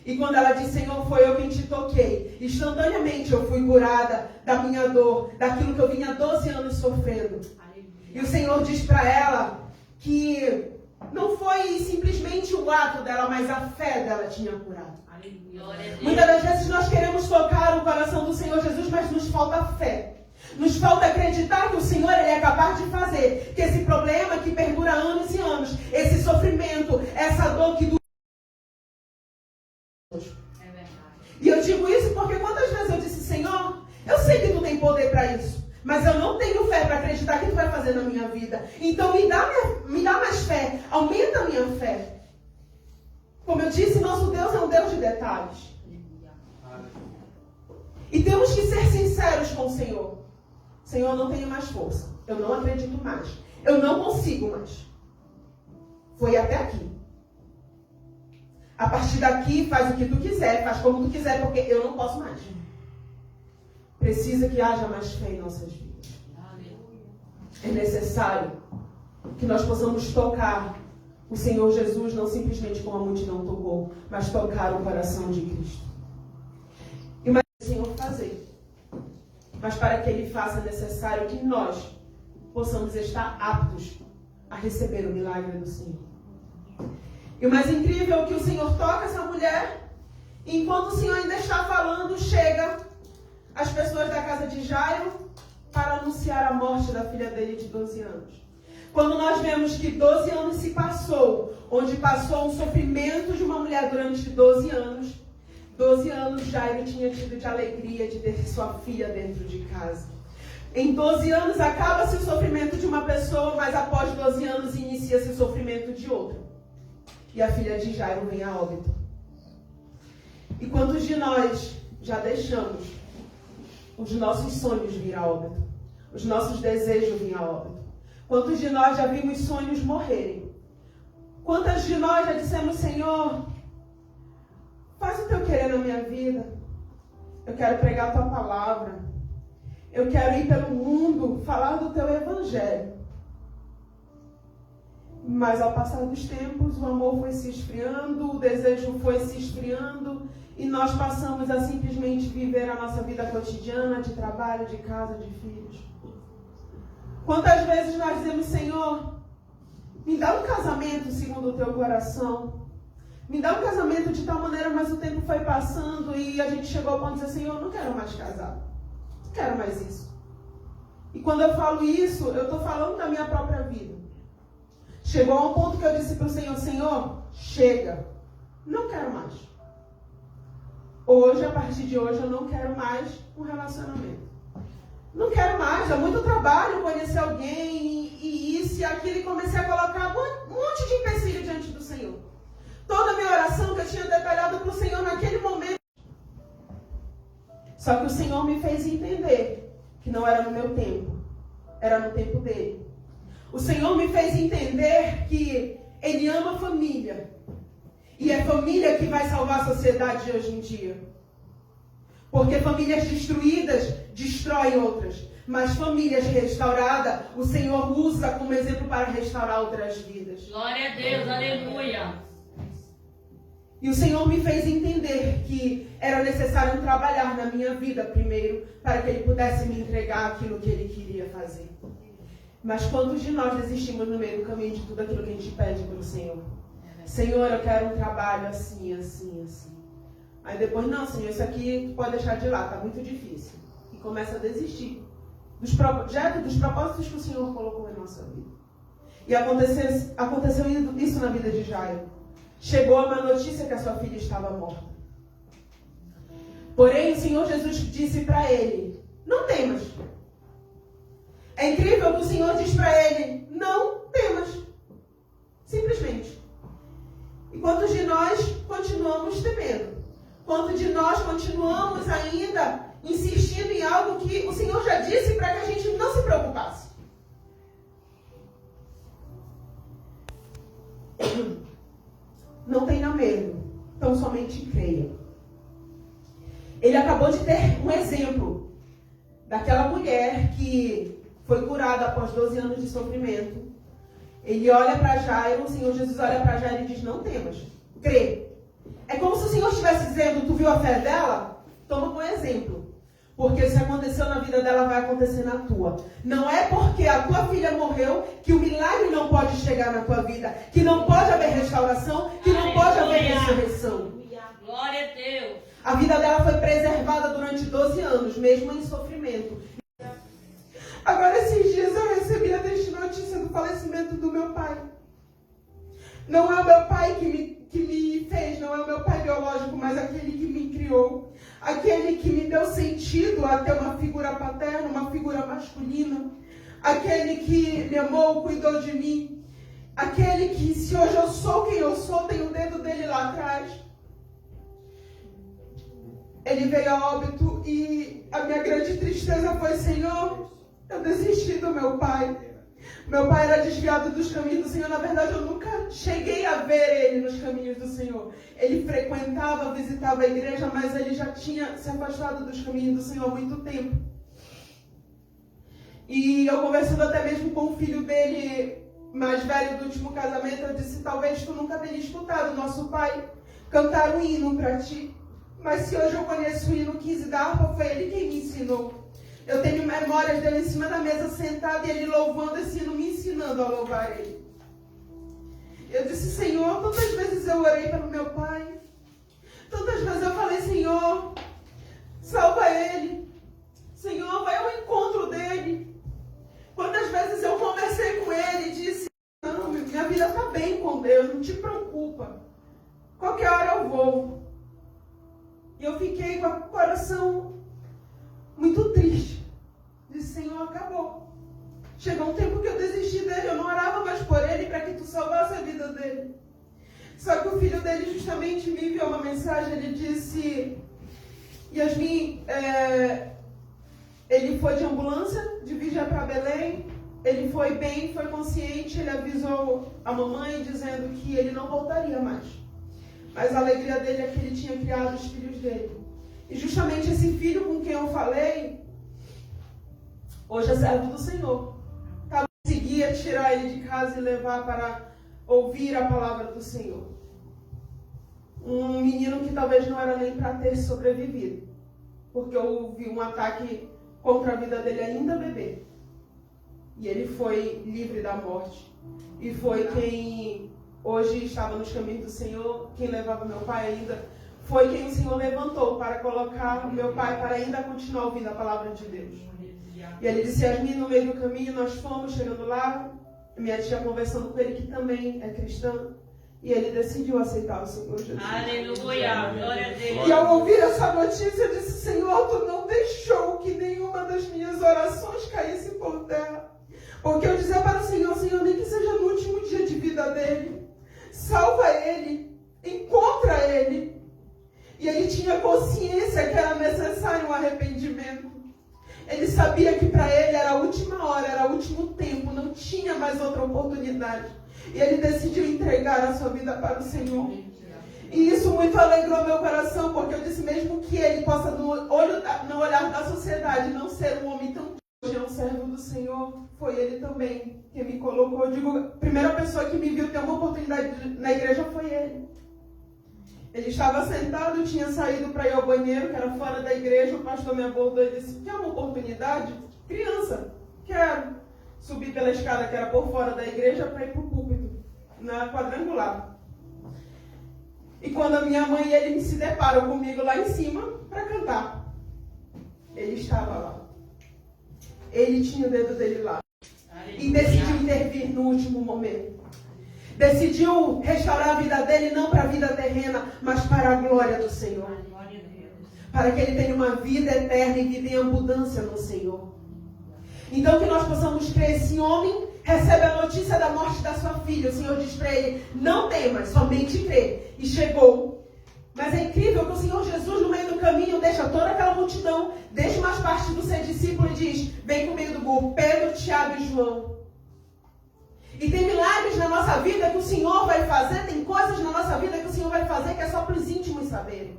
E quando ela diz, Senhor, foi eu quem te toquei, instantaneamente eu fui curada da minha dor, daquilo que eu vinha 12 anos sofrendo. E o Senhor diz para ela que não foi simplesmente o ato dela, mas a fé dela tinha curado. Muitas das vezes nós queremos tocar o coração do Senhor Jesus, mas nos falta fé. Nos falta acreditar que o Senhor ele é capaz de fazer, que esse problema que perdura anos e anos, esse sofrimento, essa dor que dura. E eu digo isso porque quantas vezes eu disse, Senhor, eu sei que tu tem poder para isso, Mas eu não tenho fé para acreditar que tu vai fazer na minha vida. Então me dá mais fé. Aumenta a minha fé. Como eu disse, nosso Deus é um Deus de detalhes. E temos que ser sinceros com o Senhor. Senhor, eu não tenho mais força. Eu não acredito mais. Eu não consigo mais. Foi até aqui. A partir daqui, faz o que tu quiser, faz como tu quiser, porque eu não posso mais. Precisa que haja mais fé em nossas vidas. É necessário que nós possamos tocar o Senhor Jesus, não simplesmente como a multidão tocou, mas tocar o coração de Cristo. E mais o Senhor fazer. Mas para que Ele faça, é necessário que nós possamos estar aptos a receber o milagre do Senhor. E o mais incrível é que o Senhor toca essa mulher, e enquanto o Senhor ainda está falando, chega as pessoas da casa de Jairo para anunciar a morte da filha dele de 12 anos. Quando nós vemos que 12 anos se passou, onde passou um sofrimento de uma mulher durante 12 anos, 12 anos Jairo tinha tido de alegria de ter sua filha dentro de casa. Em 12 anos acaba-se o sofrimento de uma pessoa, mas após 12 anos inicia-se o sofrimento de outra. E a filha de Jairo vem a óbito. E quantos de nós já deixamos os nossos sonhos vir a óbito? Os nossos desejos vir a óbito? Quantos de nós já vimos sonhos morrerem? Quantas de nós já dissemos, Senhor, faz o teu querer na minha vida. Eu quero pregar a tua palavra. Eu quero ir pelo mundo falar do teu evangelho. Mas ao passar dos tempos, o amor foi se esfriando, o desejo foi se esfriando, e nós passamos a simplesmente viver a nossa vida cotidiana, de trabalho, de casa, de filhos. Quantas vezes nós dizemos, Senhor, me dá um casamento segundo o teu coração. Me dá um casamento de tal maneira, mas o tempo foi passando e a gente chegou ao ponto de dizer, Senhor, eu não quero mais casar. Não quero mais isso. E quando eu falo isso, eu estou falando da minha própria vida. Chegou a um ponto que eu disse para o Senhor, Senhor, chega. Não quero mais. Hoje, a partir de hoje, eu não quero mais um relacionamento. Não quero mais, dá muito trabalho conhecer alguém e isso e aquilo, e comecei a colocar um monte de empecilho diante do Senhor. Toda a minha oração que eu tinha detalhado para o Senhor naquele momento. Só que o Senhor me fez entender que não era no meu tempo, era no tempo dele. O Senhor me fez entender que Ele ama a família. E é família que vai salvar a sociedade de hoje em dia. Porque famílias destruídas destroem outras. Mas famílias restauradas, o Senhor usa como exemplo para restaurar outras vidas. Glória a Deus, aleluia. E o Senhor me fez entender que era necessário trabalhar na minha vida primeiro, para que Ele pudesse me entregar aquilo que Ele queria fazer. Mas quantos de nós desistimos no meio do caminho de tudo aquilo que a gente pede para o Senhor? Senhor, eu quero um trabalho assim, assim, assim. Aí depois, não, Senhor, isso aqui pode deixar de lado, está muito difícil. E começa a desistir dos projetos, dos propósitos que o Senhor colocou em nossa vida. E aconteceu isso na vida de Jairo. Chegou a má notícia que a sua filha estava morta. Porém, o Senhor Jesus disse para ele, não temas. É incrível que o Senhor diz para ele, não temas. Simplesmente. E quantos de nós continuamos temendo? Quantos de nós continuamos ainda insistindo em algo que o Senhor já disse para que a gente não se preocupasse? Não tenha medo, tão somente creia. Ele acabou de ter um exemplo daquela mulher que foi curada após 12 anos de sofrimento. Ele olha para Jairo, o Senhor Jesus olha para Jairo e diz, não temas, crê. É como se o Senhor estivesse dizendo, tu viu a fé dela? Toma como exemplo. Porque se aconteceu na vida dela, vai acontecer na tua. Não é porque a tua filha morreu que o milagre não pode chegar na tua vida. Que não pode haver restauração, que não pode haver ressurreição. Glória a Deus. A vida dela foi preservada durante 12 anos, mesmo em sofrimento. Agora, esses dias eu recebi a triste notícia do falecimento do meu pai. Não é o meu pai que que me fez, não é o meu pai biológico, mas aquele que me criou, aquele que me deu sentido a ter uma figura paterna, uma figura masculina, aquele que me amou, cuidou de mim, aquele que, se hoje eu sou quem eu sou, tem o dedo dele lá atrás. Ele veio a óbito e a minha grande tristeza foi: Senhor, eu desisti do meu pai. Meu pai era desviado dos caminhos do Senhor. Na verdade, eu nunca cheguei a ver ele nos caminhos do Senhor. Ele frequentava, visitava a igreja, mas ele já tinha se afastado dos caminhos do Senhor há muito tempo. E eu conversando até mesmo com o filho dele, mais velho do último casamento, eu disse: talvez tu nunca tenha escutado nosso pai cantar um hino para ti. Mas se hoje eu conheço o hino 15 da harpa, foi ele quem me ensinou. Eu tenho memórias dele em cima da mesa, sentado, e ele louvando esse hino, me ensinando a louvar ele. Eu disse: Senhor, tantas vezes eu orei pelo meu pai. Tantas vezes eu falei: Senhor, salva ele. Senhor, vai ao encontro dele. Quantas vezes eu conversei com ele e disse: não, minha vida está bem com Deus, não te preocupa. Qualquer hora eu vou. E eu fiquei com o coração muito triste. Disse: Senhor, acabou. Chegou um tempo que eu desisti dele, eu não orava mais por ele para que tu salvasse a vida dele. Só que o filho dele justamente me enviou uma mensagem, ele disse: Yasmin, ele foi de ambulância, de Vigia para Belém, ele foi bem, foi consciente, ele avisou a mamãe dizendo que ele não voltaria mais. Mas a alegria dele é que ele tinha criado os filhos dele. E justamente esse filho com quem eu falei, hoje é servo do Senhor. Eu conseguia tirar ele de casa e levar para ouvir a palavra do Senhor. Um menino que talvez não era nem para ter sobrevivido, porque houve um ataque contra a vida dele ainda bebê. E ele foi livre da morte. E foi quem hoje estava nos caminhos do Senhor, quem levava meu pai ainda, foi quem o Senhor levantou para colocar o meu pai para ainda continuar ouvindo a palavra de Deus. E ele disse: Yasmin, no meio do caminho nós fomos, chegando lá, minha tia conversando com ele, que também é cristã, e ele decidiu aceitar o Senhor Jesus. Aleluia, glória a Deus. E ao ouvir essa notícia, eu disse: Senhor, tu não deixou que nenhuma das minhas orações caísse por terra. Porque eu dizia para o Senhor: Senhor, nem que seja no último dia de vida dele, salva ele, encontra ele. E ele tinha consciência que era necessário um arrependimento. Ele sabia que para ele era a última hora, era o último tempo, não tinha mais outra oportunidade. E ele decidiu entregar a sua vida para o Senhor. E isso muito alegrou meu coração, porque eu disse: mesmo que ele possa, no olhar da sociedade, não ser um homem tão hoje é um servo do Senhor, foi ele também que me colocou. Eu digo, a primeira pessoa que me viu ter uma oportunidade na igreja foi ele. Ele estava sentado, tinha saído para ir ao banheiro, que era fora da igreja. O pastor me abordou e disse: quer uma oportunidade? Criança, quero. Subi pela escada que era por fora da igreja para ir para o púlpito, na quadrangular. E quando a minha mãe e ele se deparam comigo lá em cima para cantar, ele estava lá. Ele tinha o dedo dele lá. E decidiu intervir no último momento. Decidiu restaurar a vida dele, não para a vida terrena, mas para a glória do Senhor. Para que ele tenha uma vida eterna e vida em abundância no Senhor. Então que nós possamos crer. Esse homem recebe a notícia da morte da sua filha. O Senhor diz para ele: não temas, somente crê. E chegou. Mas é incrível que o Senhor Jesus, no meio do caminho, deixa toda aquela multidão, deixa umas partes do seu discípulo e diz: vem comigo do grupo, Pedro, Tiago e João. E tem milagres na nossa vida que o Senhor vai fazer, tem coisas na nossa vida que o Senhor vai fazer que é só para os íntimos saberem.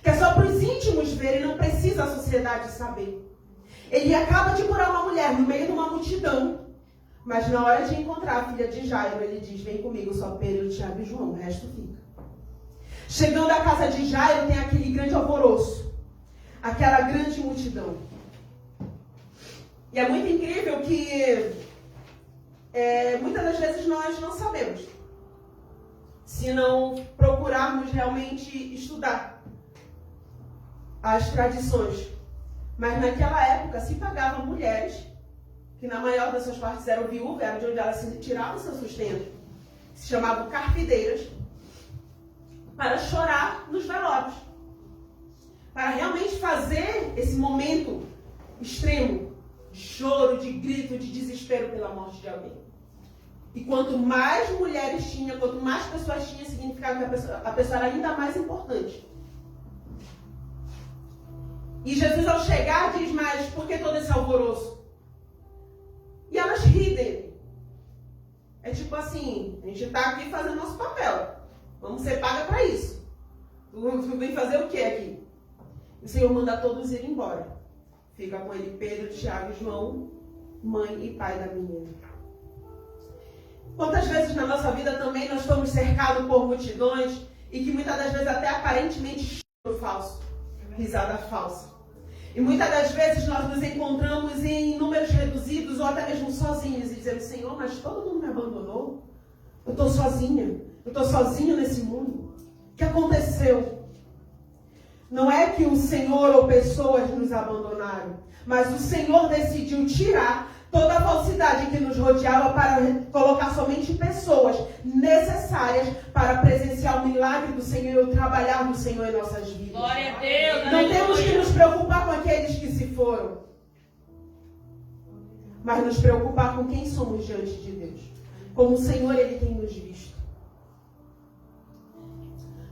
Que é só para os íntimos verem, não precisa a sociedade saber. Ele acaba de curar uma mulher no meio de uma multidão, mas na hora de encontrar a filha de Jairo, ele diz: vem comigo, só Pedro, Tiago e João, o resto fica. Chegando à casa de Jairo, tem aquele grande alvoroço, aquela grande multidão. E é muito incrível que muitas das vezes nós não sabemos, se não procurarmos realmente estudar as tradições. Mas naquela época se pagavam mulheres, que na maior das suas partes eram viúvas, era de onde elas tiravam seu sustento. Se chamavam carpideiras. para chorar nos velórios. Para realmente fazer esse momento extremo de choro, de grito, de desespero pela morte de alguém. E quanto mais mulheres tinha, quanto mais pessoas tinha, significava que a pessoa era ainda mais importante. E Jesus, ao chegar, diz: mas por que todo esse alvoroço? E elas riem dele. É tipo assim: a gente está aqui fazendo nosso papel. Vamos ser paga para isso. Tu vem fazer o que aqui? O Senhor manda todos ir embora. Fica com ele Pedro, Tiago e João, mãe e pai da menina. Quantas vezes na nossa vida também nós fomos cercados por multidões e que muitas das vezes até aparentemente choro falso, risada falsa. E muitas das vezes nós nos encontramos em números reduzidos ou até mesmo sozinhos e dizemos: Senhor, mas todo mundo me abandonou. Eu estou sozinha. Eu estou sozinho nesse mundo. O que aconteceu? Não é que o Senhor ou pessoas nos abandonaram, mas o Senhor decidiu tirar toda a falsidade que nos rodeava para colocar somente pessoas necessárias para presenciar o milagre do Senhor e o trabalhar do Senhor em nossas vidas. Glória a Deus. Não temos que nos preocupar com aqueles que se foram, mas nos preocupar com quem somos diante de Deus. Como o Senhor, Ele tem nos visto.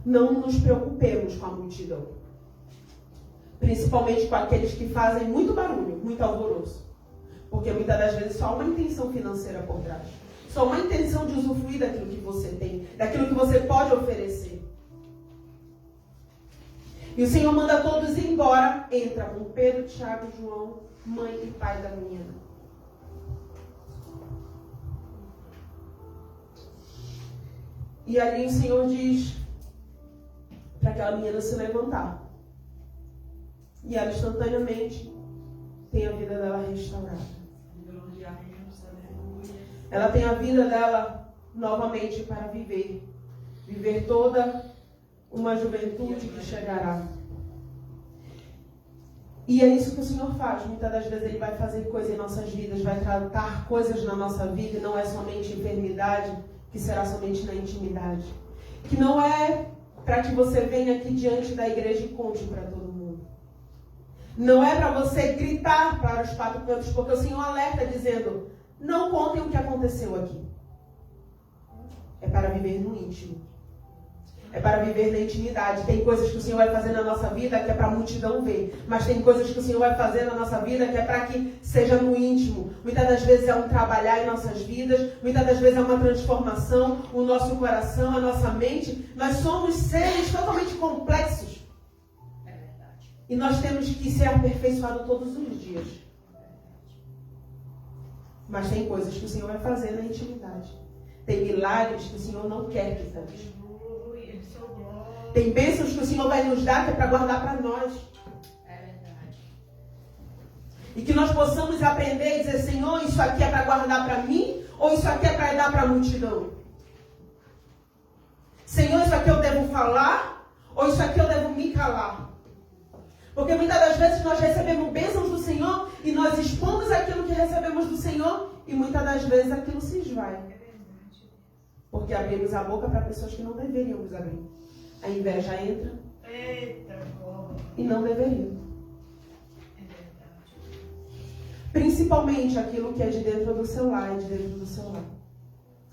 Não nos preocupemos com a multidão. Principalmente com aqueles que fazem muito barulho, muito alvoroço. Porque muitas das vezes só uma intenção financeira por trás. Só uma intenção de usufruir daquilo que você tem, daquilo que você pode oferecer. E o Senhor manda todos ir embora. Entra com Pedro, Tiago, João, mãe e pai da menina. E ali o Senhor diz para aquela menina se levantar. E ela instantaneamente tem a vida dela restaurada. Ela tem a vida dela novamente para viver. Viver toda uma juventude que chegará. E é isso que o Senhor faz. Muitas das vezes Ele vai fazer coisas em nossas vidas, vai tratar coisas na nossa vida, e não é somente enfermidade, que será somente na intimidade. Que não é para que você venha aqui diante da igreja e conte para todo mundo. Não é para você gritar para os quatro cantos, porque o Senhor alerta dizendo: não contem o que aconteceu aqui. É para viver no íntimo. É para viver na intimidade. Tem coisas que o Senhor vai fazer na nossa vida que é para a multidão ver. Mas tem coisas que o Senhor vai fazer na nossa vida que é para que seja no íntimo. Muitas das vezes é um trabalhar em nossas vidas. Muitas das vezes é uma transformação. O nosso coração, a nossa mente. Nós somos seres totalmente complexos. É verdade. E nós temos que ser aperfeiçoados todos os dias. Mas tem coisas que o Senhor vai fazer na intimidade. Tem milagres que o Senhor não quer que faça. Tem bênçãos que o Senhor vai nos dar que é para guardar para nós. É verdade. E que nós possamos aprender e dizer: Senhor, isso aqui é para guardar para mim ou isso aqui é para dar para a multidão? Senhor, isso aqui eu devo falar ou isso aqui eu devo me calar? Porque muitas das vezes nós recebemos bênçãos do Senhor e nós expomos aquilo que recebemos do Senhor e muitas das vezes aquilo se esvai. Porque abrimos a boca para pessoas que não deveríamos abrir. A inveja entra e não deveria. Principalmente aquilo que é de dentro do seu lar e de dentro do seu lar.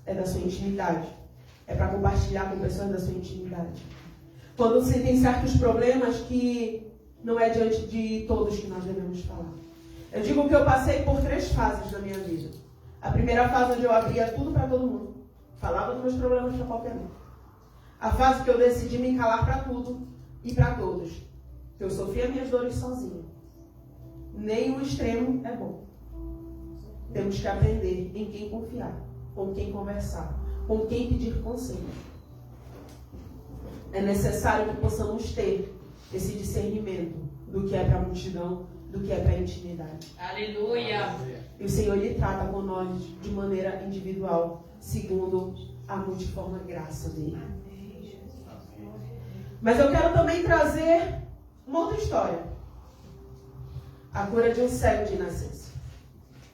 É da sua intimidade. É para compartilhar com pessoas da sua intimidade. Quando você tem certos problemas que não é diante de todos que nós devemos falar. Eu digo que eu passei por 3 fases na minha vida. A primeira fase onde eu abria tudo para todo mundo. Falava dos meus problemas para qualquer um. A fase que eu decidi me calar para tudo e para todos. Eu sofria minhas dores sozinha. Nem o extremo é bom. Temos que aprender em quem confiar, com quem conversar, com quem pedir conselho. É necessário que possamos ter esse discernimento do que é para a multidão, do que é para a intimidade. Aleluia. E o Senhor Ele trata com nós de maneira individual, segundo a multiforme graça dele. Mas eu quero também trazer uma outra história. A cura de um cego de nascença.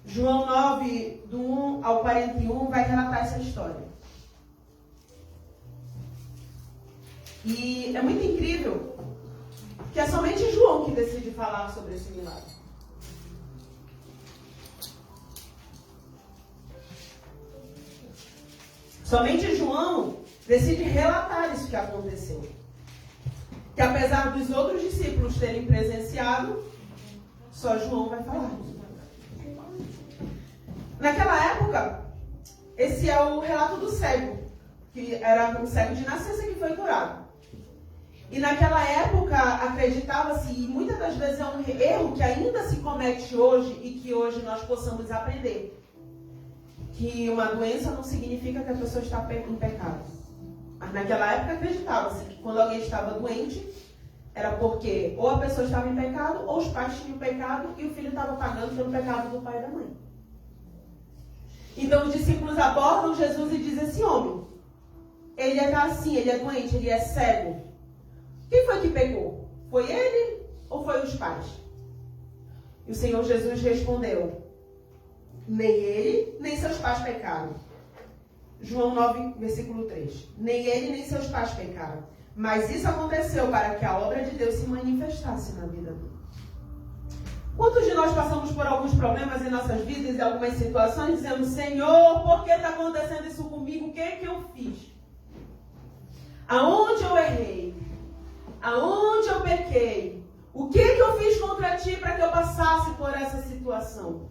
João 9, do 1 ao 41, vai relatar essa história. E é muito incrível que é somente João que decide falar sobre esse milagre. Somente João decide relatar isso que aconteceu. Que apesar dos outros discípulos terem presenciado, só João vai falar. Naquela época, esse é o relato do cego, que era um cego de nascença que foi curado. E naquela época acreditava-se, e muitas das vezes é um erro que ainda se comete hoje e que hoje nós possamos aprender, que uma doença não significa que a pessoa está em pecado. Mas naquela época acreditava-se que quando alguém estava doente, era porque ou a pessoa estava em pecado, ou os pais tinham pecado e o filho estava pagando pelo pecado do pai e da mãe. Então os discípulos abordam Jesus e dizem assim: homem, ele está assim, ele é doente, ele é cego. Quem foi que pecou? Foi ele ou foi os pais? E o Senhor Jesus respondeu: nem ele, nem seus pais pecaram. João 9, versículo 3. Nem ele, nem seus pais pecaram. Mas isso aconteceu para que a obra de Deus se manifestasse na vida dele. Quantos de nós passamos por alguns problemas em nossas vidas e algumas situações dizendo: Senhor, por que está acontecendo isso comigo? O que é que eu fiz? Aonde eu errei? Aonde eu pequei? O que é que eu fiz contra ti para que eu passasse por essa situação?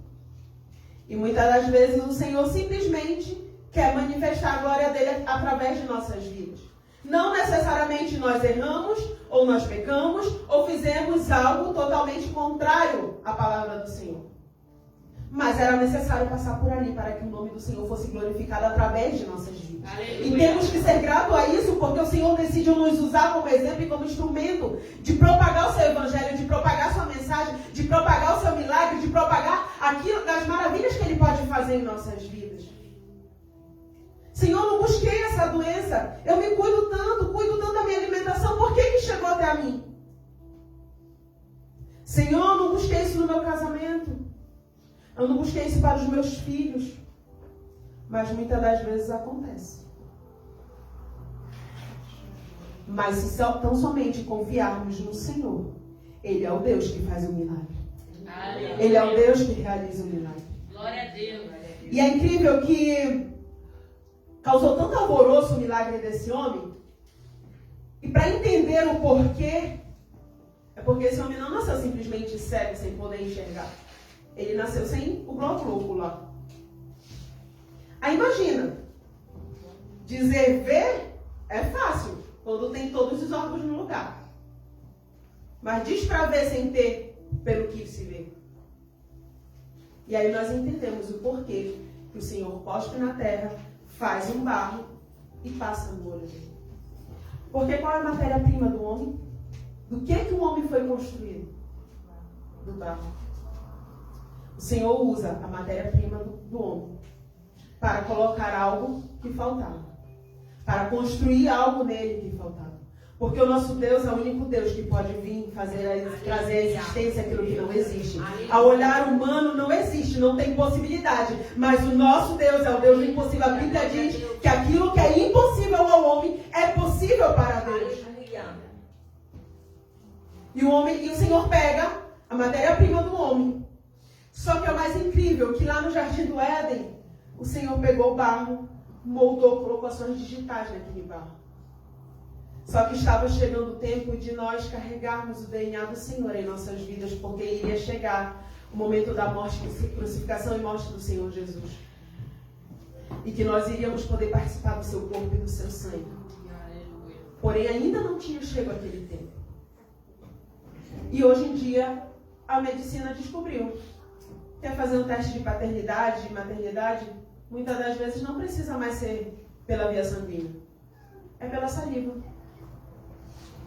E muitas das vezes o Senhor simplesmente quer manifestar a glória dele através de nossas vidas. Não necessariamente nós erramos, ou nós pecamos, ou fizemos algo totalmente contrário à palavra do Senhor. Mas era necessário passar por ali para que o nome do Senhor fosse glorificado através de nossas vidas. Aleluia. E temos que ser gratos a isso, porque o Senhor decidiu nos usar como exemplo e como instrumento de propagar o seu evangelho, de propagar a sua mensagem, de propagar o seu milagre, de propagar aquilo das maravilhas que Ele pode fazer em nossas vidas. Senhor, não busquei essa doença. Eu me cuido tanto da minha alimentação. Por que chegou até a mim? Senhor, não busquei isso no meu casamento. Eu não busquei isso para os meus filhos. Mas muitas das vezes acontece. Mas se tão somente confiarmos no Senhor, Ele é o Deus que faz o milagre. Ele é o Deus que realiza o milagre. Glória a Deus. E é incrível que causou tanto alvoroço o milagre desse homem. E para entender o porquê, é porque esse homem não nasceu simplesmente cego, sem poder enxergar. Ele nasceu sem o glóbulo ocular. Aí imagina, dizer ver é fácil, quando tem todos os órgãos no lugar. Mas diz para ver sem ter pelo que se vê. E aí nós entendemos o porquê que o Senhor cospe na terra, faz um barro e passa no olho dele. Porque qual é a matéria-prima do homem? Do que o homem foi construído? Do barro. O Senhor usa a matéria-prima do homem para colocar algo que faltava. Para construir algo nele que faltava. Porque o nosso Deus é o único Deus que pode vir trazer à existência aquilo que não existe. Ao olhar humano não existe, não tem possibilidade. Mas o nosso Deus é o Deus do impossível. A Bíblia diz que aquilo que é impossível ao homem é possível para Deus. E o Senhor pega a matéria-prima do homem. Só que é o mais incrível que lá no Jardim do Éden, o Senhor pegou o barro, moldou, colocou as suas digitais naquele barro. Só que estava chegando o tempo de nós carregarmos o DNA do Senhor em nossas vidas, porque iria chegar o momento da morte, crucificação e morte do Senhor Jesus. E que nós iríamos poder participar do seu corpo e do seu sangue. Porém, ainda não tinha chegado aquele tempo. E hoje em dia, a medicina descobriu. Quer fazer um teste de paternidade, de maternidade? Muitas das vezes não precisa mais ser pela via sanguínea. É pela saliva.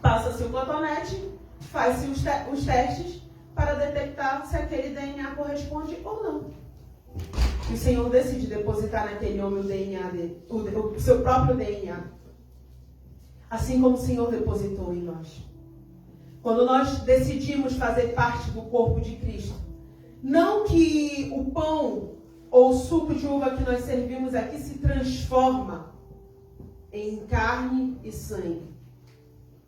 Passa-se o cotonete, faz-se os testes para detectar se aquele DNA corresponde ou não. E o Senhor decide depositar naquele homem o DNA dele, o seu próprio DNA. Assim como o Senhor depositou em nós. Quando nós decidimos fazer parte do corpo de Cristo, não que o pão ou o suco de uva que nós servimos aqui se transforma em carne e sangue.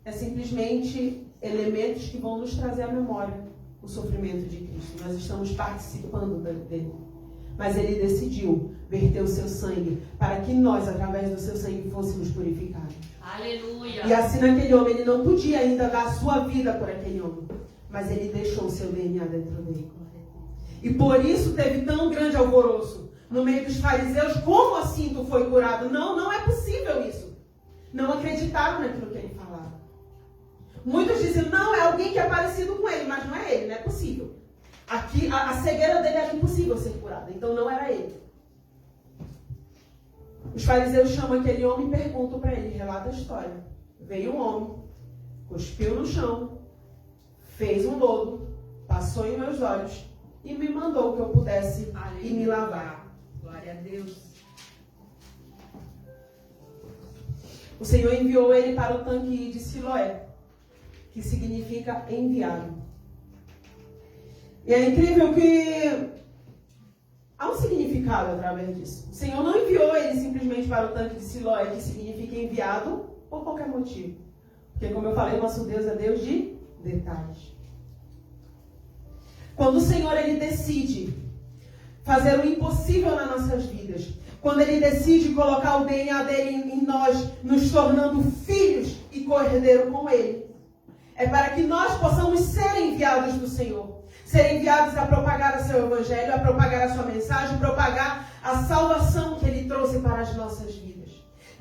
é simplesmente elementos que vão nos trazer à memória o sofrimento de Cristo. Nós estamos participando dele. Mas ele decidiu verter o seu sangue para que nós, através do seu sangue, fôssemos purificados. Aleluia. E assim naquele homem, ele não podia ainda dar a sua vida por aquele homem, mas ele deixou o seu DNA dentro dele. E por isso teve tão grande alvoroço no meio dos fariseus. Como assim tu foi curado? Não, não é possível isso. Não acreditaram naquilo que ele falava. Muitos diziam, não, é alguém que é parecido com ele, mas não é ele, não é possível. Aqui, a cegueira dele era impossível ser curada, então não era ele. Os fariseus chamam aquele homem e perguntam para ele, relata a história. Veio um homem, cuspiu no chão, fez um lodo, passou em meus olhos e me mandou que eu pudesse ir me lavar. Glória a Deus. O Senhor enviou ele para o tanque de Siloé, que significa enviado. E é incrível que há um significado através disso. O Senhor não enviou ele simplesmente para o tanque de Siloé, que significa enviado, por qualquer motivo. Porque, como eu falei, nosso Deus é Deus de detalhes. Quando o Senhor ele decide fazer o impossível nas nossas vidas, quando ele decide colocar o DNA dele em nós, nos tornando filhos e cordeiro com ele, é para que nós possamos ser enviados do Senhor. Ser enviados a propagar o seu evangelho, a propagar a sua mensagem, propagar a salvação que ele trouxe para as nossas vidas.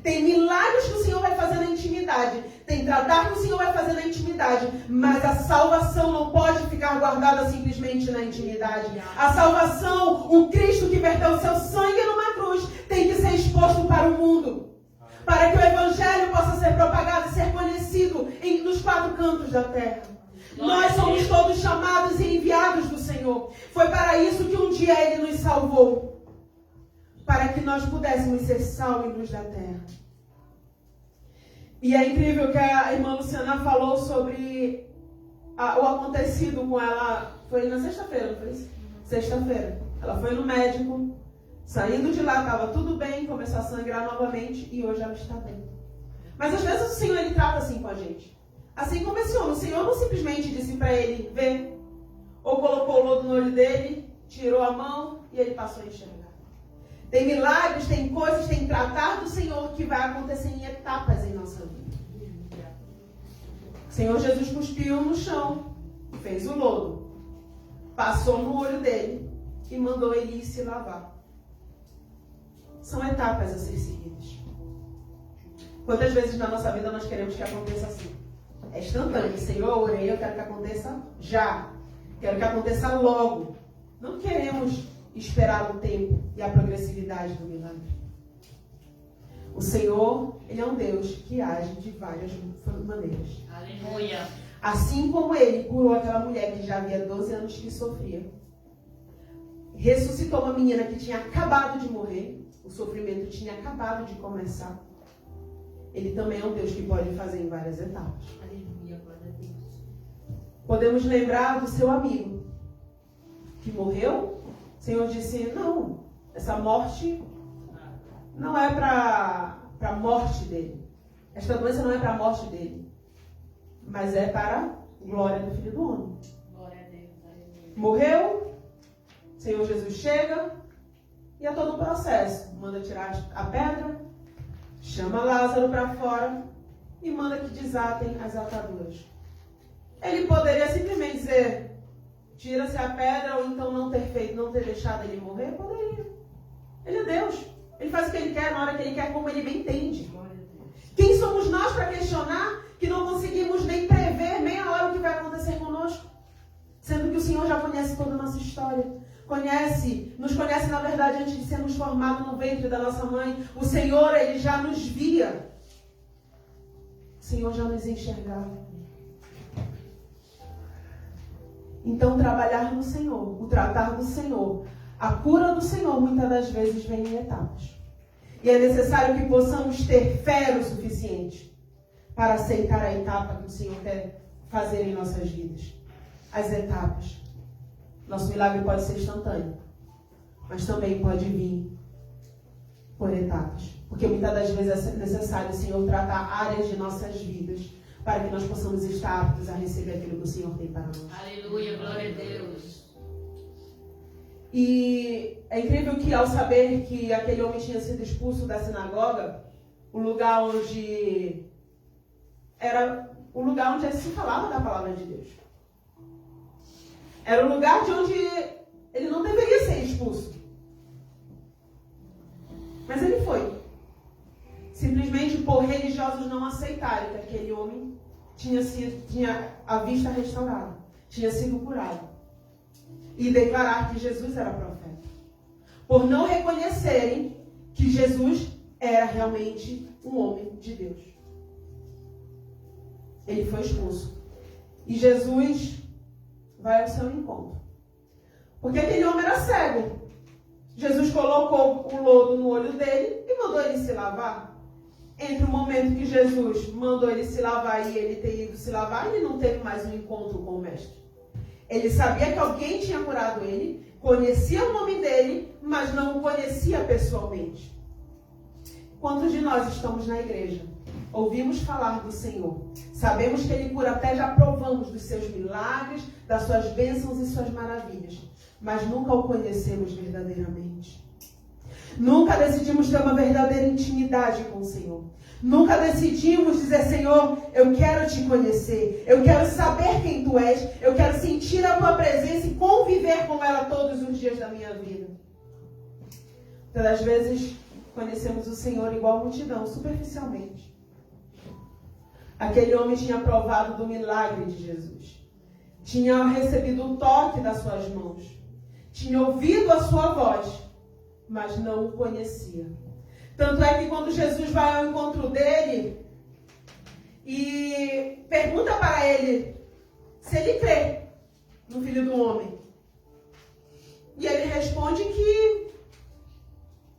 Tem milagres que o Senhor vai fazer na intimidade, tem tratar que o Senhor vai fazer na intimidade, mas a salvação não pode ficar guardada simplesmente na intimidade. A salvação, o Cristo que verteu o seu sangue numa cruz, tem que ser exposto para o mundo, para que o evangelho possa ser propagado e ser conhecido nos 4 cantos da terra. Nós somos todos chamados e enviados do Senhor. Foi para isso que um dia Ele nos salvou. Para que nós pudéssemos ser sal e luz da terra. E é incrível que a irmã Luciana falou sobre o acontecido com ela. Foi na sexta-feira, não foi isso? Sexta-feira. Ela foi no médico. Saindo de lá, estava tudo bem. Começou a sangrar novamente. E hoje ela está bem. Mas às vezes o Senhor ele trata assim com a gente. Assim como esse homem, o Senhor não simplesmente disse para ele ver, ou colocou o lodo no olho dele, tirou a mão e ele passou a enxergar. Tem milagres, tem coisas, tem tratar do Senhor que vai acontecer em etapas em nossa vida. O Senhor Jesus cuspiu no chão, fez o lodo, passou no olho dele e mandou ele ir se lavar. São etapas a ser seguidas. Quantas vezes na nossa vida nós queremos que aconteça assim? É instantâneo. Senhor, eu orei, eu quero que aconteça já. Quero que aconteça logo. Não queremos esperar o tempo e a progressividade do milagre. O Senhor, Ele é um Deus que age de várias maneiras. Aleluia. Assim como Ele curou aquela mulher que já havia 12 anos que sofria. Ressuscitou uma menina que tinha acabado de morrer. O sofrimento tinha acabado de começar. Ele também é um Deus que pode fazer em várias etapas. Aleluia, glória a Deus. Podemos lembrar do seu amigo que morreu. O Senhor disse, não, essa morte não é para a morte dele. Esta doença não é para a morte dele. Mas é para a glória do Filho do Homem. Glória a Deus. Aleluia. Morreu, o Senhor Jesus chega e é todo um processo. Manda tirar a pedra, chama Lázaro para fora e manda que desatem as ataduras. Ele poderia simplesmente dizer, tira-se a pedra, ou então não ter deixado ele morrer? Poderia. Ele é Deus. Ele faz o que ele quer, na hora que ele quer, como ele bem entende. Quem somos nós para questionar que não conseguimos nem prever meia hora o que vai acontecer conosco? Sendo que o Senhor já conhece toda a nossa história. Nos conhece na verdade antes de sermos formados no ventre da nossa mãe. O Senhor, Ele já nos via. O Senhor já nos enxergava. Então, trabalhar no Senhor, o tratar do Senhor, a cura do Senhor, muitas das vezes vem em etapas. E é necessário que possamos ter fé o suficiente para aceitar a etapa que o Senhor quer fazer em nossas vidas. As etapas. Nosso milagre pode ser instantâneo, mas também pode vir por etapas. Porque muitas das vezes é necessário o Senhor tratar áreas de nossas vidas para que nós possamos estar aptos a receber aquilo que o Senhor tem para nós. Aleluia, glória a Deus. E é incrível que, ao saber que aquele homem tinha sido expulso da sinagoga, o lugar onde era o lugar onde se falava da palavra de Deus, era o lugar de onde ele não deveria ser expulso. Mas ele foi. Simplesmente por religiosos não aceitarem que aquele homem tinha a vista restaurada, tinha sido curado. E declarar que Jesus era profeta. Por não reconhecerem que Jesus era realmente um homem de Deus. Ele foi expulso. E Jesus vai ao seu encontro. Porque aquele homem era cego. Jesus colocou o lodo no olho dele e mandou ele se lavar. Entre o momento que Jesus mandou ele se lavar e ele ter ido se lavar, ele não teve mais um encontro com o mestre. Ele sabia que alguém tinha curado ele, conhecia o nome dele, mas não o conhecia pessoalmente. Quantos de nós estamos na igreja? Ouvimos falar do Senhor. Sabemos que Ele cura, até já provamos dos seus milagres, das suas bênçãos e suas maravilhas. Mas nunca o conhecemos verdadeiramente. Nunca decidimos ter uma verdadeira intimidade com o Senhor. Nunca decidimos dizer, Senhor, eu quero te conhecer. Eu quero saber quem Tu és. Eu quero sentir a Tua presença e conviver com ela todos os dias da minha vida. Muitas das vezes conhecemos o Senhor igual a multidão, superficialmente. Aquele homem tinha provado do milagre de Jesus. Tinha recebido o toque das suas mãos. Tinha ouvido a sua voz, mas não o conhecia. Tanto é que quando Jesus vai ao encontro dele e pergunta para ele se ele crê no Filho do Homem. E ele responde que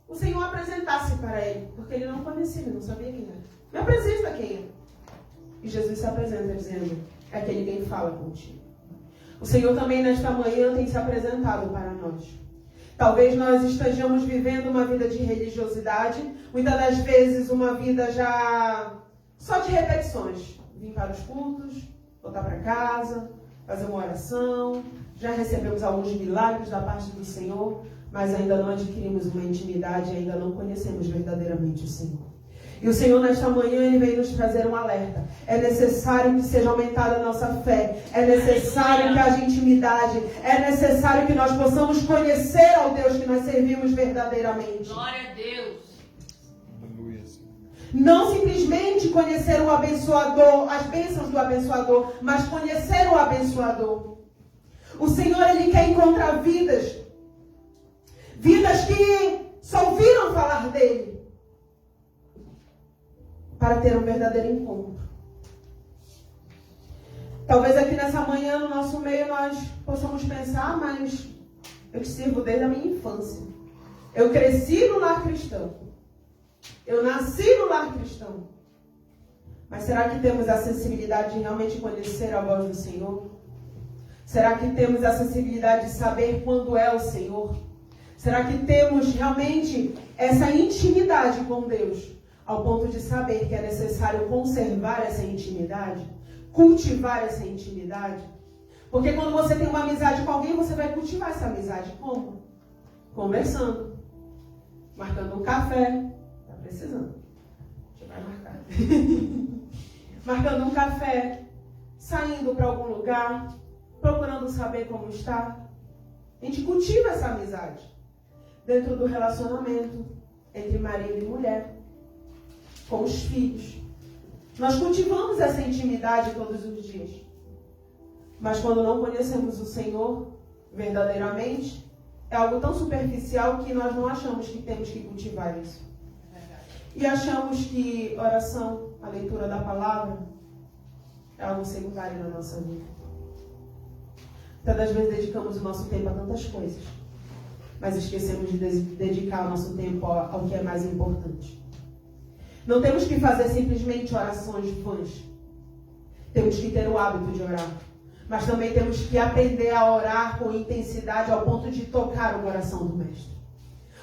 o Senhor apresentasse para ele, porque ele não conhecia, ele não sabia quem era. Me apresenta quem é. E Jesus se apresenta dizendo, é aquele quem fala contigo. O Senhor também nesta manhã tem se apresentado para nós. Talvez nós estejamos vivendo uma vida de religiosidade, muitas das vezes uma vida já só de repetições. Vim para os cultos, voltar para casa, fazer uma oração, já recebemos alguns milagres da parte do Senhor, mas ainda não adquirimos uma intimidade, ainda não conhecemos verdadeiramente o Senhor. E o Senhor, nesta manhã, Ele vem nos trazer um alerta. É necessário que seja aumentada a nossa fé. É necessário que haja intimidade. É necessário que nós possamos conhecer ao Deus que nós servimos verdadeiramente. Glória a Deus. Aleluia. Não simplesmente conhecer o abençoador, as bênçãos do abençoador, mas conhecer o abençoador. O Senhor, Ele quer encontrar vidas. Vidas que só ouviram falar dEle. Para ter um verdadeiro encontro. Talvez aqui nessa manhã, no nosso meio, nós possamos pensar, mas eu te sirvo desde a minha infância. Eu cresci no lar cristão. Eu nasci no lar cristão. Mas será que temos a sensibilidade de realmente conhecer a voz do Senhor? Será que temos a sensibilidade de saber quando é o Senhor? Será que temos realmente essa intimidade com Deus? Ao ponto de saber que é necessário conservar essa intimidade, cultivar essa intimidade. Porque quando você tem uma amizade com alguém, você vai cultivar essa amizade como? Conversando, marcando um café. Tá precisando. A gente vai marcar. Marcando um café, saindo para algum lugar, procurando saber como está. A gente cultiva essa amizade dentro do relacionamento entre marido e mulher. Com os filhos. Nós cultivamos essa intimidade todos os dias. Mas quando não conhecemos o Senhor verdadeiramente, é algo tão superficial que nós não achamos que temos que cultivar isso. E achamos que oração, a leitura da palavra, é algo secundário na nossa vida. Muitas vezes dedicamos o nosso tempo a tantas coisas, mas esquecemos de dedicar o nosso tempo ao que é mais importante. Não temos que fazer simplesmente orações vãs. Temos que ter o hábito de orar. Mas também temos que aprender a orar com intensidade ao ponto de tocar o coração do Mestre.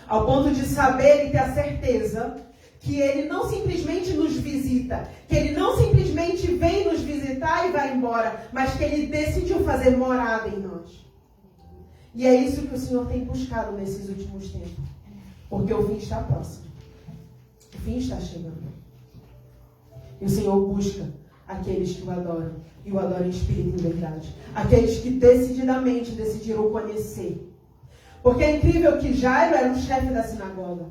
Ao ponto de saber e ter a certeza que Ele não simplesmente nos visita, que Ele não simplesmente vem nos visitar e vai embora, mas que Ele decidiu fazer morada em nós. E é isso que o Senhor tem buscado nesses últimos tempos, porque o fim está próximo, o fim está chegando. E o Senhor busca aqueles que o adoram, e o adoram em espírito e verdade, aqueles que decididamente decidiram conhecer. Porque é incrível que Jairo era o chefe da sinagoga.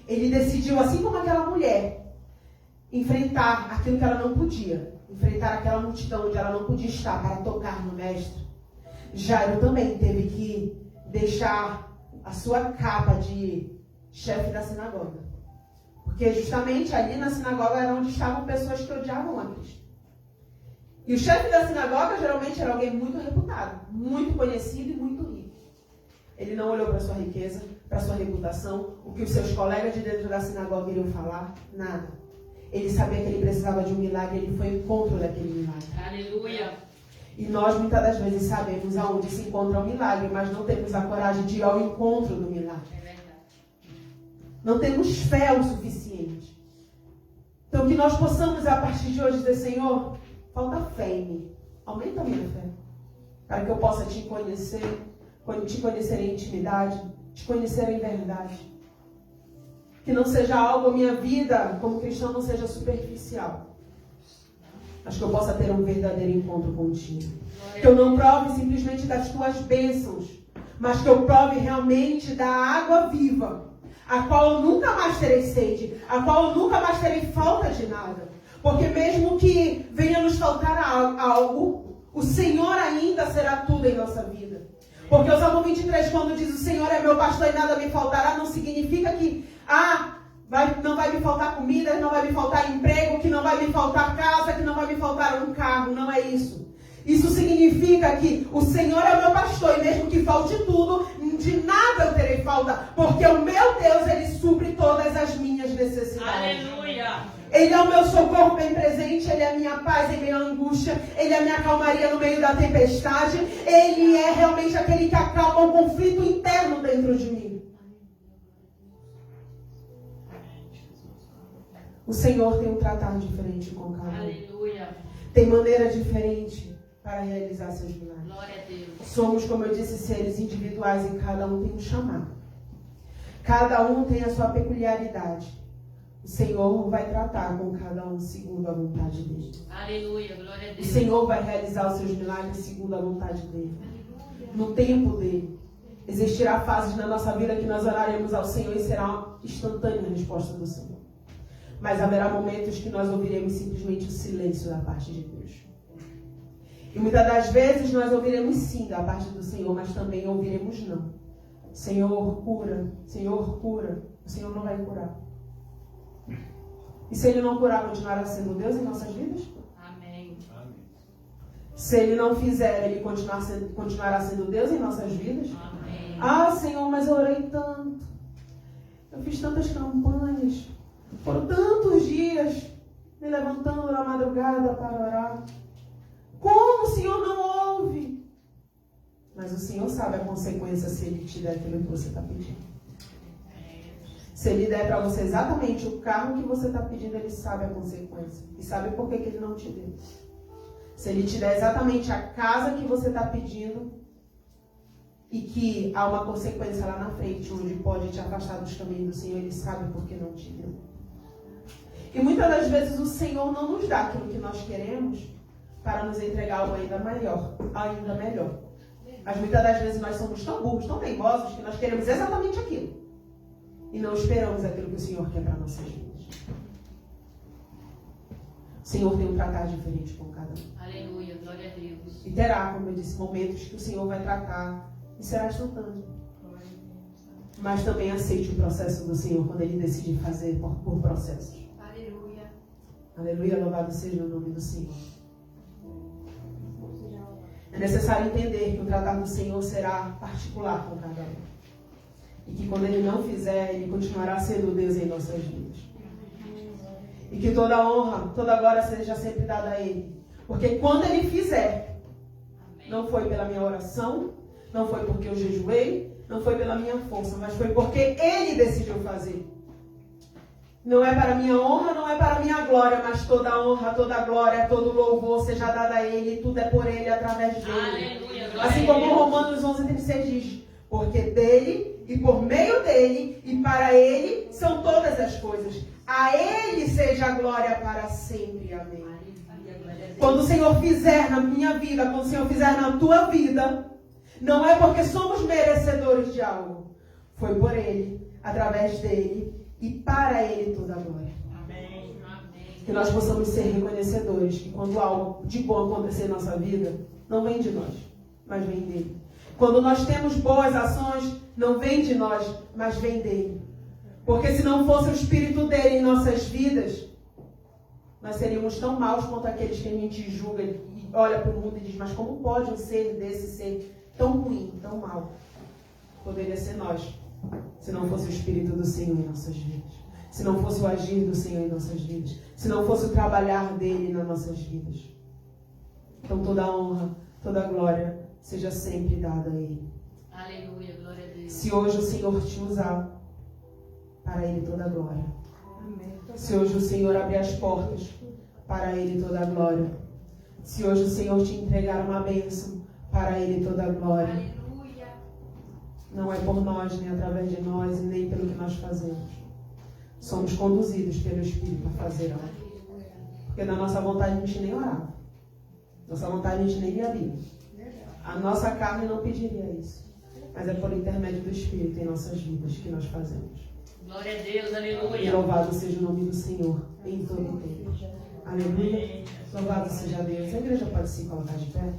Ele decidiu, assim como aquela mulher, enfrentar aquilo que ela não podia, enfrentar aquela multidão onde ela não podia estar para tocar no mestre. Jairo também teve que deixar a sua capa de chefe da sinagoga. Porque justamente ali na sinagoga era onde estavam pessoas que odiavam a Cristo. E o chefe da sinagoga geralmente era alguém muito reputado, muito conhecido e muito rico. Ele não olhou para sua riqueza, para sua reputação, o que os seus colegas de dentro da sinagoga iriam falar, nada. Ele sabia que ele precisava de um milagre, ele foi ao encontro daquele milagre. Aleluia. E nós muitas das vezes sabemos aonde se encontra o milagre, mas não temos a coragem de ir ao encontro do milagre. É verdade. Não temos fé o suficiente. Então que nós possamos a partir de hoje dizer, Senhor, falta fé em mim. Aumenta a minha fé. Para que eu possa te conhecer em intimidade, te conhecer em verdade. Que não seja algo, a minha vida como cristão não seja superficial. Mas que eu possa ter um verdadeiro encontro contigo. Que eu não prove simplesmente das tuas bênçãos, mas que eu prove realmente da água viva, a qual eu nunca mais terei sede, a qual eu nunca mais terei falta de nada. Porque mesmo que venha nos faltar algo, o Senhor ainda será tudo em nossa vida. Porque o Salmo 23, quando diz o Senhor é meu pastor e nada me faltará, não significa que não vai me faltar comida, não vai me faltar emprego, que não vai me faltar casa, que não vai me faltar um carro. Não é isso. Isso significa que o Senhor é o meu pastor e mesmo que falte tudo, de nada eu terei falta. Porque o meu Deus, Ele supre todas as minhas necessidades. Aleluia. Ele é o meu socorro bem presente, Ele é a minha paz em meio à angústia, Ele é a minha calmaria no meio da tempestade, Ele é realmente aquele que acalma o conflito interno dentro de mim. O Senhor tem um tratar diferente com cada um. Aleluia. Tem maneira diferente para realizar seus milagres. Glória a Deus. Somos, como eu disse, seres individuais e cada um tem um chamado. Cada um tem a sua peculiaridade. O Senhor vai tratar com cada um segundo a vontade dele. Aleluia, glória a O Deus. Senhor vai realizar os seus milagres segundo a vontade dele. No tempo dele. Existirá fases na nossa vida que nós oraremos ao Senhor e será uma instantânea a resposta do Senhor. Mas haverá momentos que nós ouviremos simplesmente o silêncio da parte de Deus. E muitas das vezes nós ouviremos sim da parte do Senhor, mas também ouviremos não. Senhor, cura. Senhor, cura. O Senhor não vai curar. E se Ele não curar, continuará sendo Deus em nossas vidas? Amém. Se Ele não fizer, Ele continuará sendo Deus em nossas vidas? Amém. Ah, Senhor, mas eu orei tanto. Eu fiz tantas campanhas. Foram tantos dias me levantando na madrugada para orar. Como o Senhor não ouve? Mas o Senhor sabe a consequência se Ele te der aquilo que você está pedindo. Se Ele der para você exatamente o carro que você está pedindo, Ele sabe a consequência. E sabe por que Ele não te deu. Se Ele te der exatamente a casa que você está pedindo, e que há uma consequência lá na frente, onde pode te afastar dos caminhos do Senhor, Ele sabe por que não te deu. E muitas das vezes o Senhor não nos dá aquilo que nós queremos para nos entregar algo ainda melhor. Mas muitas das vezes nós somos tão burros, tão teimosos, que nós queremos exatamente aquilo. E não esperamos aquilo que o Senhor quer para nossas vidas. O Senhor tem um tratar diferente com cada um. Aleluia, glória a Deus. E terá, como eu disse, momentos que o Senhor vai tratar e será instantâneo. Mas também aceite o processo do Senhor quando Ele decidir fazer por processos. Aleluia. Aleluia, louvado seja o nome do Senhor. É necessário entender que o tratar do Senhor será particular com cada um. E que quando Ele não fizer, Ele continuará sendo Deus em nossas vidas. E que toda honra, toda glória seja sempre dada a Ele. Porque quando Ele fizer, não foi pela minha oração, não foi porque eu jejuei, não foi pela minha força, mas foi porque Ele decidiu fazer. Não é para minha honra, não é para minha glória, mas toda a honra, toda a glória, todo o louvor seja dado a Ele, tudo é por Ele, através dele. Aleluia, glória Assim a como Deus. Romanos 11:36 diz, porque dele e por meio dele e para Ele são todas as coisas. A Ele seja a glória para sempre. Amém. Quando o Senhor fizer na minha vida, quando o Senhor fizer na tua vida, não é porque somos merecedores de algo. Foi por Ele, através dele e para Ele toda a glória. Amém. Que nós possamos ser reconhecedores que quando algo de bom acontecer em nossa vida, não vem de nós, mas vem dele. Quando nós temos boas ações, não vem de nós, mas vem dele. Porque se não fosse o Espírito dele em nossas vidas, nós seríamos tão maus quanto aqueles que a gente julga e olha para o mundo e diz, mas como pode um ser desse ser tão ruim, tão mau? Poderia ser nós, se não fosse o Espírito do Senhor em nossas vidas. Se não fosse o agir do Senhor em nossas vidas. Se não fosse o trabalhar dele nas nossas vidas. Então toda a honra, toda a glória seja sempre dada a Ele. Aleluia, glória a Deus. Se hoje o Senhor te usar, para Ele toda a glória. Se hoje o Senhor abrir as portas, para Ele toda a glória. Se hoje o Senhor te entregar uma bênção, para Ele toda a glória. Aleluia. Não é por nós, nem através de nós, e nem pelo que nós fazemos. Somos conduzidos pelo Espírito a fazer algo. Porque na nossa vontade a gente nem orava. Nossa vontade a gente nem lia a Bíblia. A nossa carne não pediria isso. Mas é por intermédio do Espírito em nossas vidas que nós fazemos. Glória a Deus, E aleluia. louvado seja o nome do Senhor em todo o tempo. Aleluia. Louvado seja Deus. A igreja pode se colocar de pé.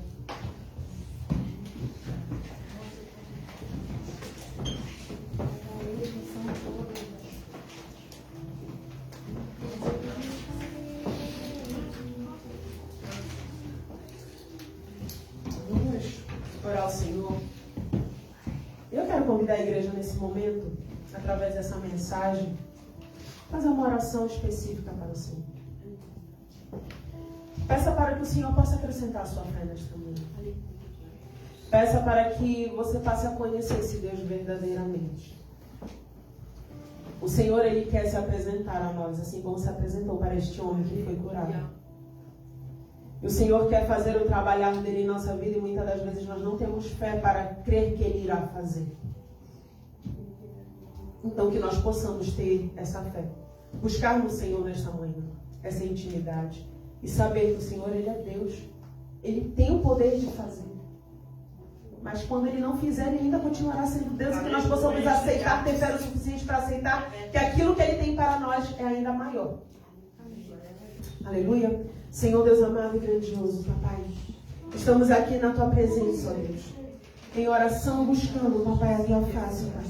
Vamos orar ao Senhor. Eu quero convidar a igreja nesse momento, através dessa mensagem, fazer uma oração específica para o Senhor. Peça para que o Senhor possa acrescentar a sua fé nesta manhã. Peça para que você passe a conhecer esse Deus verdadeiramente. O Senhor, Ele quer se apresentar a nós, assim como se apresentou para este homem que foi curado. E o Senhor quer fazer o trabalhar dele em nossa vida e muitas das vezes nós não temos fé para crer que Ele irá fazer. Então que nós possamos ter essa fé. Buscar no Senhor nesta manhã essa intimidade. E saber que o Senhor, Ele é Deus. Ele tem o poder de fazer. Mas quando Ele não fizer, Ele ainda continuará sendo Deus. E que nós possamos aceitar, ter fé o suficiente para aceitar que aquilo que Ele tem para nós é ainda maior. Aleluia. Senhor Deus amado e grandioso, Papai. Estamos aqui na Tua presença, ó Deus. Em oração, buscando, Papai, a Tua face, Pai.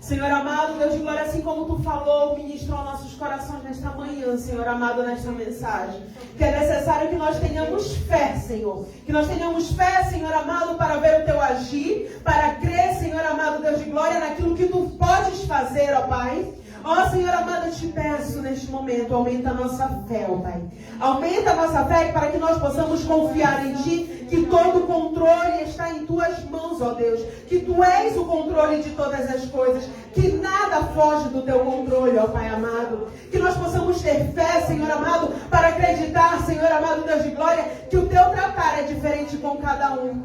Senhor amado, Deus de glória, assim como Tu falou, ministrou nossos corações nesta manhã, Senhor amado, nesta mensagem. Que é necessário que nós tenhamos fé, Senhor. Que nós tenhamos fé, Senhor amado, para ver o Teu agir, para crer, Senhor amado, Deus de glória, naquilo que Tu podes fazer, ó Pai. Ó Senhor amado, eu te peço neste momento, aumenta a nossa fé, ó Pai. Aumenta a nossa fé para que nós possamos confiar em Ti, que todo o controle está em Tuas mãos, ó Deus. Que Tu és o controle de todas as coisas, que nada foge do Teu controle, ó Pai amado. Que nós possamos ter fé, Senhor amado, para acreditar, Senhor amado, Deus de glória, que o Teu tratar é diferente com cada um.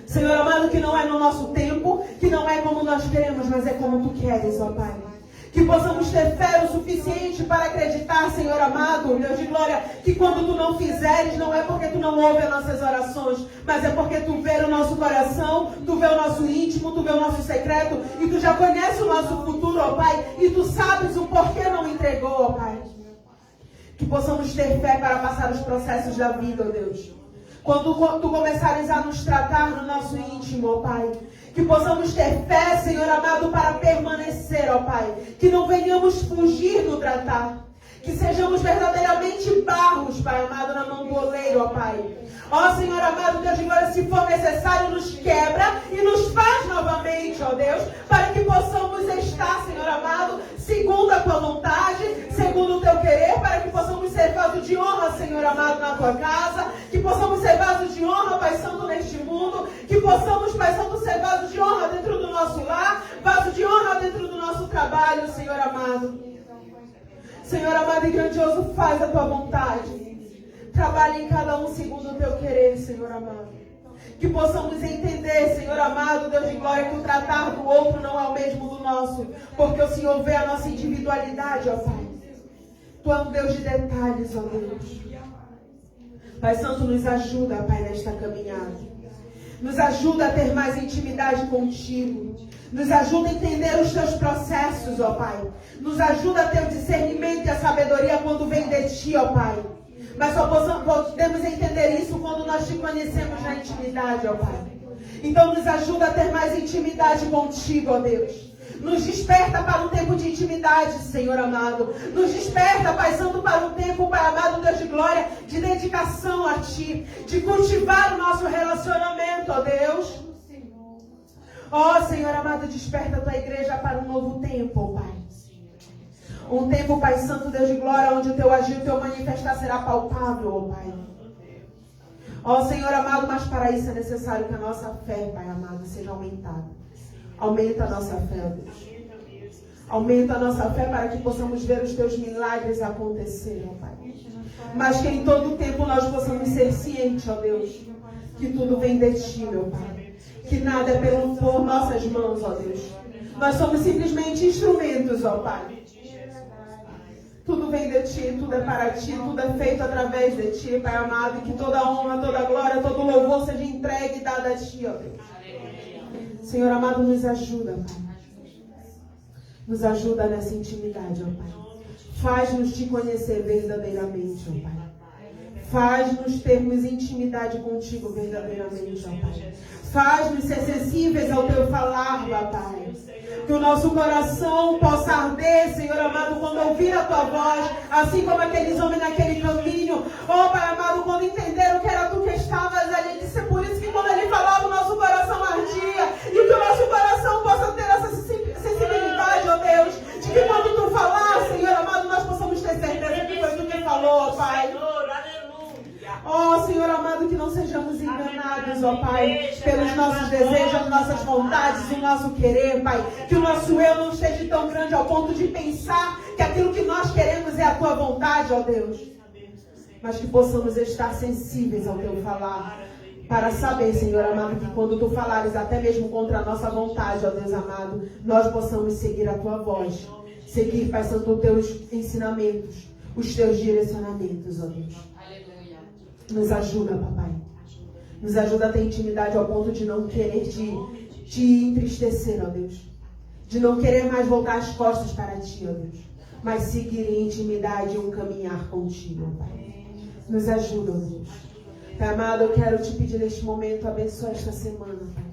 Senhor amado, que não é no nosso tempo, que não é como nós queremos, mas é como Tu queres, ó Pai. Que possamos ter fé o suficiente para acreditar, Senhor amado, Deus de glória, que quando Tu não fizeres, não é porque Tu não ouve as nossas orações, mas é porque Tu vê o nosso coração, Tu vê o nosso íntimo, Tu vê o nosso secreto, e Tu já conheces o nosso futuro, ó Pai, e Tu sabes o porquê não entregou, ó Pai. Que possamos ter fé para passar os processos da vida, ó Deus. Quando Tu começares a nos tratar no nosso íntimo, ó Pai, que possamos ter fé, Senhor amado, para permanecer, ó Pai. Que não venhamos fugir do tratar. Que sejamos verdadeiramente barros, Pai amado, na mão do oleiro, ó Pai. Ó Senhor amado, Deus de glória, se for necessário, nos quebra e nos faz novamente, ó Deus, para que possamos estar, Senhor amado, segundo a Tua vontade, segundo o Teu querer, para que possamos ser vaso de honra, Senhor amado, na Tua casa, que possamos ser vaso de honra, Pai Santo, neste mundo, que possamos, Pai Santo, ser vaso de honra dentro do nosso lar, vaso de honra dentro do nosso trabalho, Senhor amado. Senhor amado e grandioso, faz a tua vontade. Trabalhe em cada um segundo o teu querer, Senhor amado. Que possamos entender, Senhor amado, Deus de glória, que o tratar do outro não é o mesmo do nosso, porque o Senhor vê a nossa individualidade, ó Pai. Tu és um Deus de detalhes, ó Deus. Pai Santo, nos ajuda, Pai, nesta caminhada. Nos ajuda a ter mais intimidade contigo. Nos ajuda a entender os teus processos, ó Pai. Nos ajuda a ter o discernimento e a sabedoria quando vem de ti, ó Pai. Mas só podemos entender isso quando nós te conhecemos na intimidade, ó Pai. Então nos ajuda a ter mais intimidade contigo, ó Deus. Nos desperta para um tempo de intimidade, Senhor amado. Nos desperta, Pai Santo, para um tempo, Pai amado, Deus de glória, de dedicação a Ti. De cultivar o nosso relacionamento, ó Deus. Ó Senhor amado, desperta a Tua igreja para um novo tempo, ó Pai. Um tempo, Pai Santo, Deus de glória, onde o Teu agir, o Teu manifestar será palpável, ó Pai. Ó Senhor amado, mas para isso é necessário que a nossa fé, Pai amado, seja aumentada. Aumenta a nossa fé, ó Deus. Aumenta a nossa fé para que possamos ver os Teus milagres acontecer, ó Pai. Mas que em todo tempo nós possamos ser cientes, ó Deus, que tudo vem de Ti, meu Pai. Que nada é por nossas mãos, ó Deus. Nós somos simplesmente instrumentos, ó Pai. Tudo vem de Ti, tudo é para Ti, tudo é feito através de Ti, Pai amado. E que toda honra, toda glória, todo louvor seja entregue e dada a Ti, ó Deus. Senhor amado, nos ajuda, Pai. Nos ajuda nessa intimidade, ó Pai. Faz-nos Te conhecer verdadeiramente, ó Pai. Faz-nos termos intimidade contigo verdadeiramente, ó Pai. Faz-nos ser sensíveis ao Teu falar, ó Pai. Que o nosso coração possa arder, Senhor amado, quando ouvir a Tua voz, assim como aqueles homens naquele caminho. Ó Pai amado, quando entenderam que era Tu que estavas ali, disse por isso que quando Ele falava, o nosso coração ardia. E que o nosso coração possa ter essa sensibilidade, ó Deus, de que quando Tu falar, Senhor amado, nós possamos ter certeza que foi Tu que falou, ó Pai. Ó Senhor amado, que não sejamos enganados, ó Pai, pelos nossos desejos, nossas vontades, o nosso querer, Pai. Que o nosso eu não esteja tão grande ao ponto de pensar que aquilo que nós queremos é a Tua vontade, ó Deus. Mas que possamos estar sensíveis ao Teu falar, para saber, Senhor amado, que quando Tu falares até mesmo contra a nossa vontade, ó Deus amado, nós possamos seguir a Tua voz, seguir, Pai Santo, os Teus ensinamentos, os Teus direcionamentos, ó Deus. Nos ajuda, papai. Nos ajuda a ter intimidade ao ponto de não querer te entristecer, ó Deus. De não querer mais voltar as costas para Ti, ó Deus. Mas seguir em intimidade e um caminhar contigo, ó Pai. Nos ajuda, ó Deus. Pai amado, eu quero Te pedir neste momento, abençoa esta semana, Pai.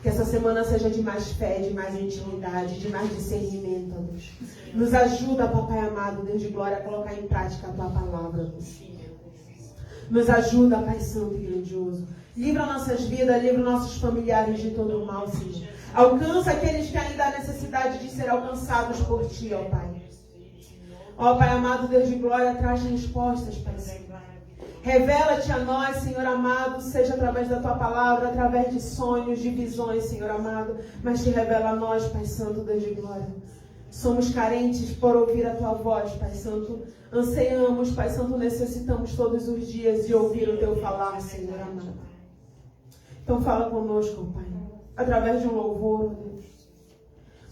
Que essa semana seja de mais fé, de mais intimidade, de mais discernimento, ó Deus. Nos ajuda, papai amado, Deus de glória, a colocar em prática a Tua palavra, Deus. Nos ajuda, Pai Santo e grandioso. Livra nossas vidas, livra nossos familiares de todo o mal, Senhor. Alcança aqueles que ainda há necessidade de ser alcançados por Ti, ó Pai. Ó Pai amado, Deus de glória, traz respostas, Pai Santo. Revela-te a nós, Senhor amado, seja através da Tua palavra, através de sonhos, de visões, Senhor amado. Mas Te revela a nós, Pai Santo, Deus de glória. Somos carentes por ouvir a Tua voz, Pai Santo. Anseiamos, Pai Santo, necessitamos todos os dias de ouvir o Teu falar, Senhor amado. Então fala conosco, Pai, através de um louvor, ó Deus.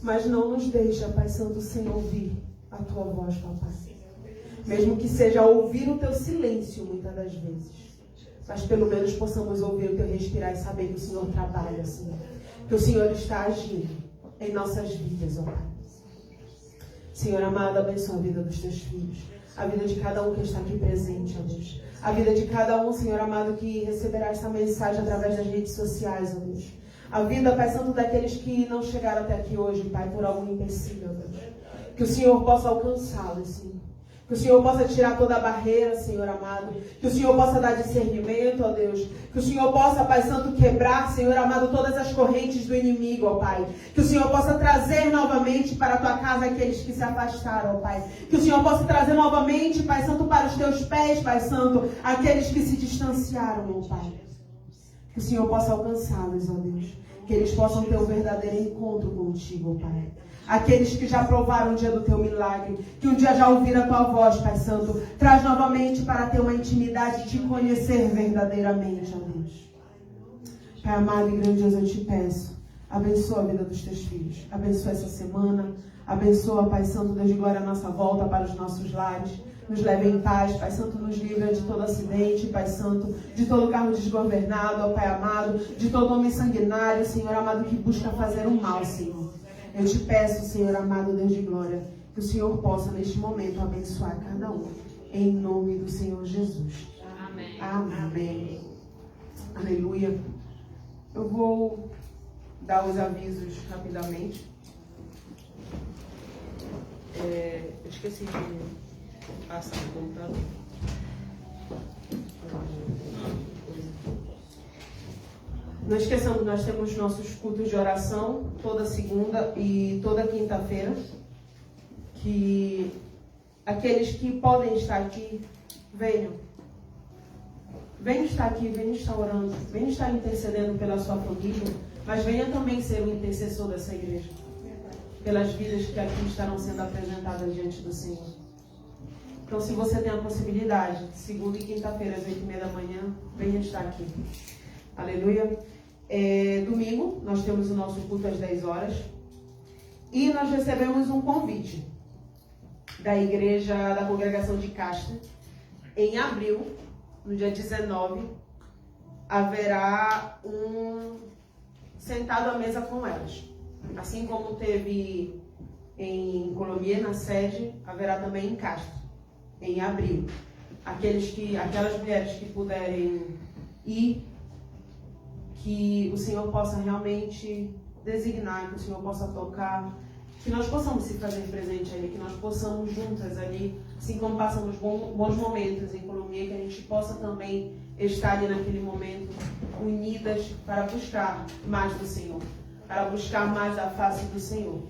Mas não nos deixa, Pai Santo, sem ouvir a Tua voz, Papai. Mesmo que seja ouvir o Teu silêncio, muitas das vezes. Mas pelo menos possamos ouvir o Teu respirar e saber que o Senhor trabalha, Senhor. Que o Senhor está agindo em nossas vidas, ó Pai. Senhor amado, abençoa a vida dos Teus filhos. A vida de cada um que está aqui presente, ó Deus. A vida de cada um, Senhor amado, que receberá essa mensagem através das redes sociais, ó Deus. A vida, Pai Santo, daqueles que não chegaram até aqui hoje, Pai, por algum empecilho, ó Deus. Que o Senhor possa alcançá-los, Senhor. Que o Senhor possa tirar toda a barreira, Senhor amado. Que o Senhor possa dar discernimento, ó Deus. Que o Senhor possa, Pai Santo, quebrar, Senhor amado, todas as correntes do inimigo, ó Pai. Que o Senhor possa trazer novamente para a Tua casa aqueles que se afastaram, ó Pai. Que o Senhor possa trazer novamente, Pai Santo, para os Teus pés, Pai Santo, aqueles que se distanciaram, ó Pai. Que o Senhor possa alcançá-los, ó Deus. Que eles possam ter um verdadeiro encontro contigo, ó Pai. Aqueles que já provaram o dia do teu milagre, que um dia já ouviram a tua voz, Pai Santo, traz novamente para ter uma intimidade e te conhecer verdadeiramente, ó Deus. Pai amado e grandioso, eu te peço, abençoa a vida dos teus filhos, abençoa essa semana, abençoa, Pai Santo, Deus de glória, a nossa volta para os nossos lares. Nos leve em paz, Pai Santo, nos livra de todo acidente, Pai Santo, de todo carro desgovernado, ó Pai amado, de todo homem sanguinário, Senhor amado, que busca fazer o mal, Senhor. Eu te peço, Senhor amado, Deus de glória, que o Senhor possa, neste momento, abençoar cada um, em nome do Senhor Jesus. Amém. Amém. Aleluia. Eu vou dar os avisos rapidamente. Eu esqueci de passar o computador. Não esqueçamos, nós temos nossos cultos de oração toda segunda e toda quinta-feira. Que aqueles que podem estar aqui, venham. Venham estar aqui, venham estar orando, venham estar intercedendo pela sua família, mas venha também ser o intercessor dessa igreja. Pelas vidas que aqui estarão sendo apresentadas diante do Senhor. Então, se você tem a possibilidade, segunda e quinta-feira, às 8h30 da manhã, venha estar aqui. Aleluia. Domingo, nós temos o nosso culto às 10 horas. E nós recebemos um convite da igreja, da congregação de Castro. Em abril, no dia 19, haverá um sentado à mesa com elas. Assim como teve em Colombier, na sede, haverá também em Castro, em abril. Aquelas mulheres que puderem ir, que o Senhor possa realmente designar, que o Senhor possa tocar, que nós possamos se fazer presente ali, que nós possamos juntas ali, assim como passamos bons momentos em Colombier, que a gente possa também estar ali naquele momento unidas para buscar mais do Senhor, para buscar mais a face do Senhor.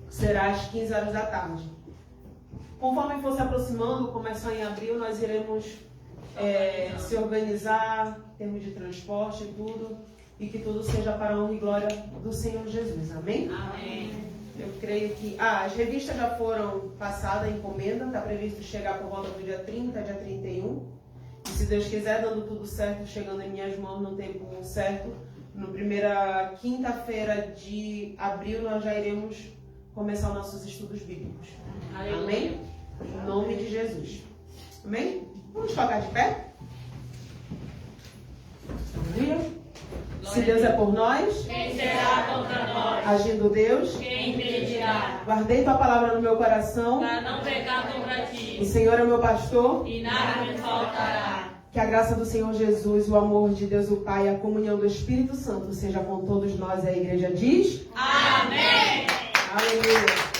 Será às 15 horas da tarde. Conforme for se aproximando, começar em abril, nós iremos se organizar em termos de transporte e tudo, e que tudo seja para a honra e glória do Senhor Jesus. Amém? Amém. Eu creio que... as revistas já foram passadas, a encomenda, está previsto chegar por volta do dia 30, dia 31. E se Deus quiser, dando tudo certo, chegando em minhas mãos no tempo certo, na primeira quinta-feira de abril, nós já iremos começar os nossos estudos bíblicos. Amém? Em nome de Jesus. Amém? Vamos tocar de pé? Aleluia. Se Deus é por nós, Quem será contra nós? agindo Deus, Quem impedirá? guardei tua palavra no meu coração. Para não pecar contra O ti, Senhor é meu pastor. e nada me faltará. Que a graça do Senhor Jesus, o amor de Deus o Pai e a comunhão do Espírito Santo seja com todos nós. A igreja diz: Amém. Aleluia.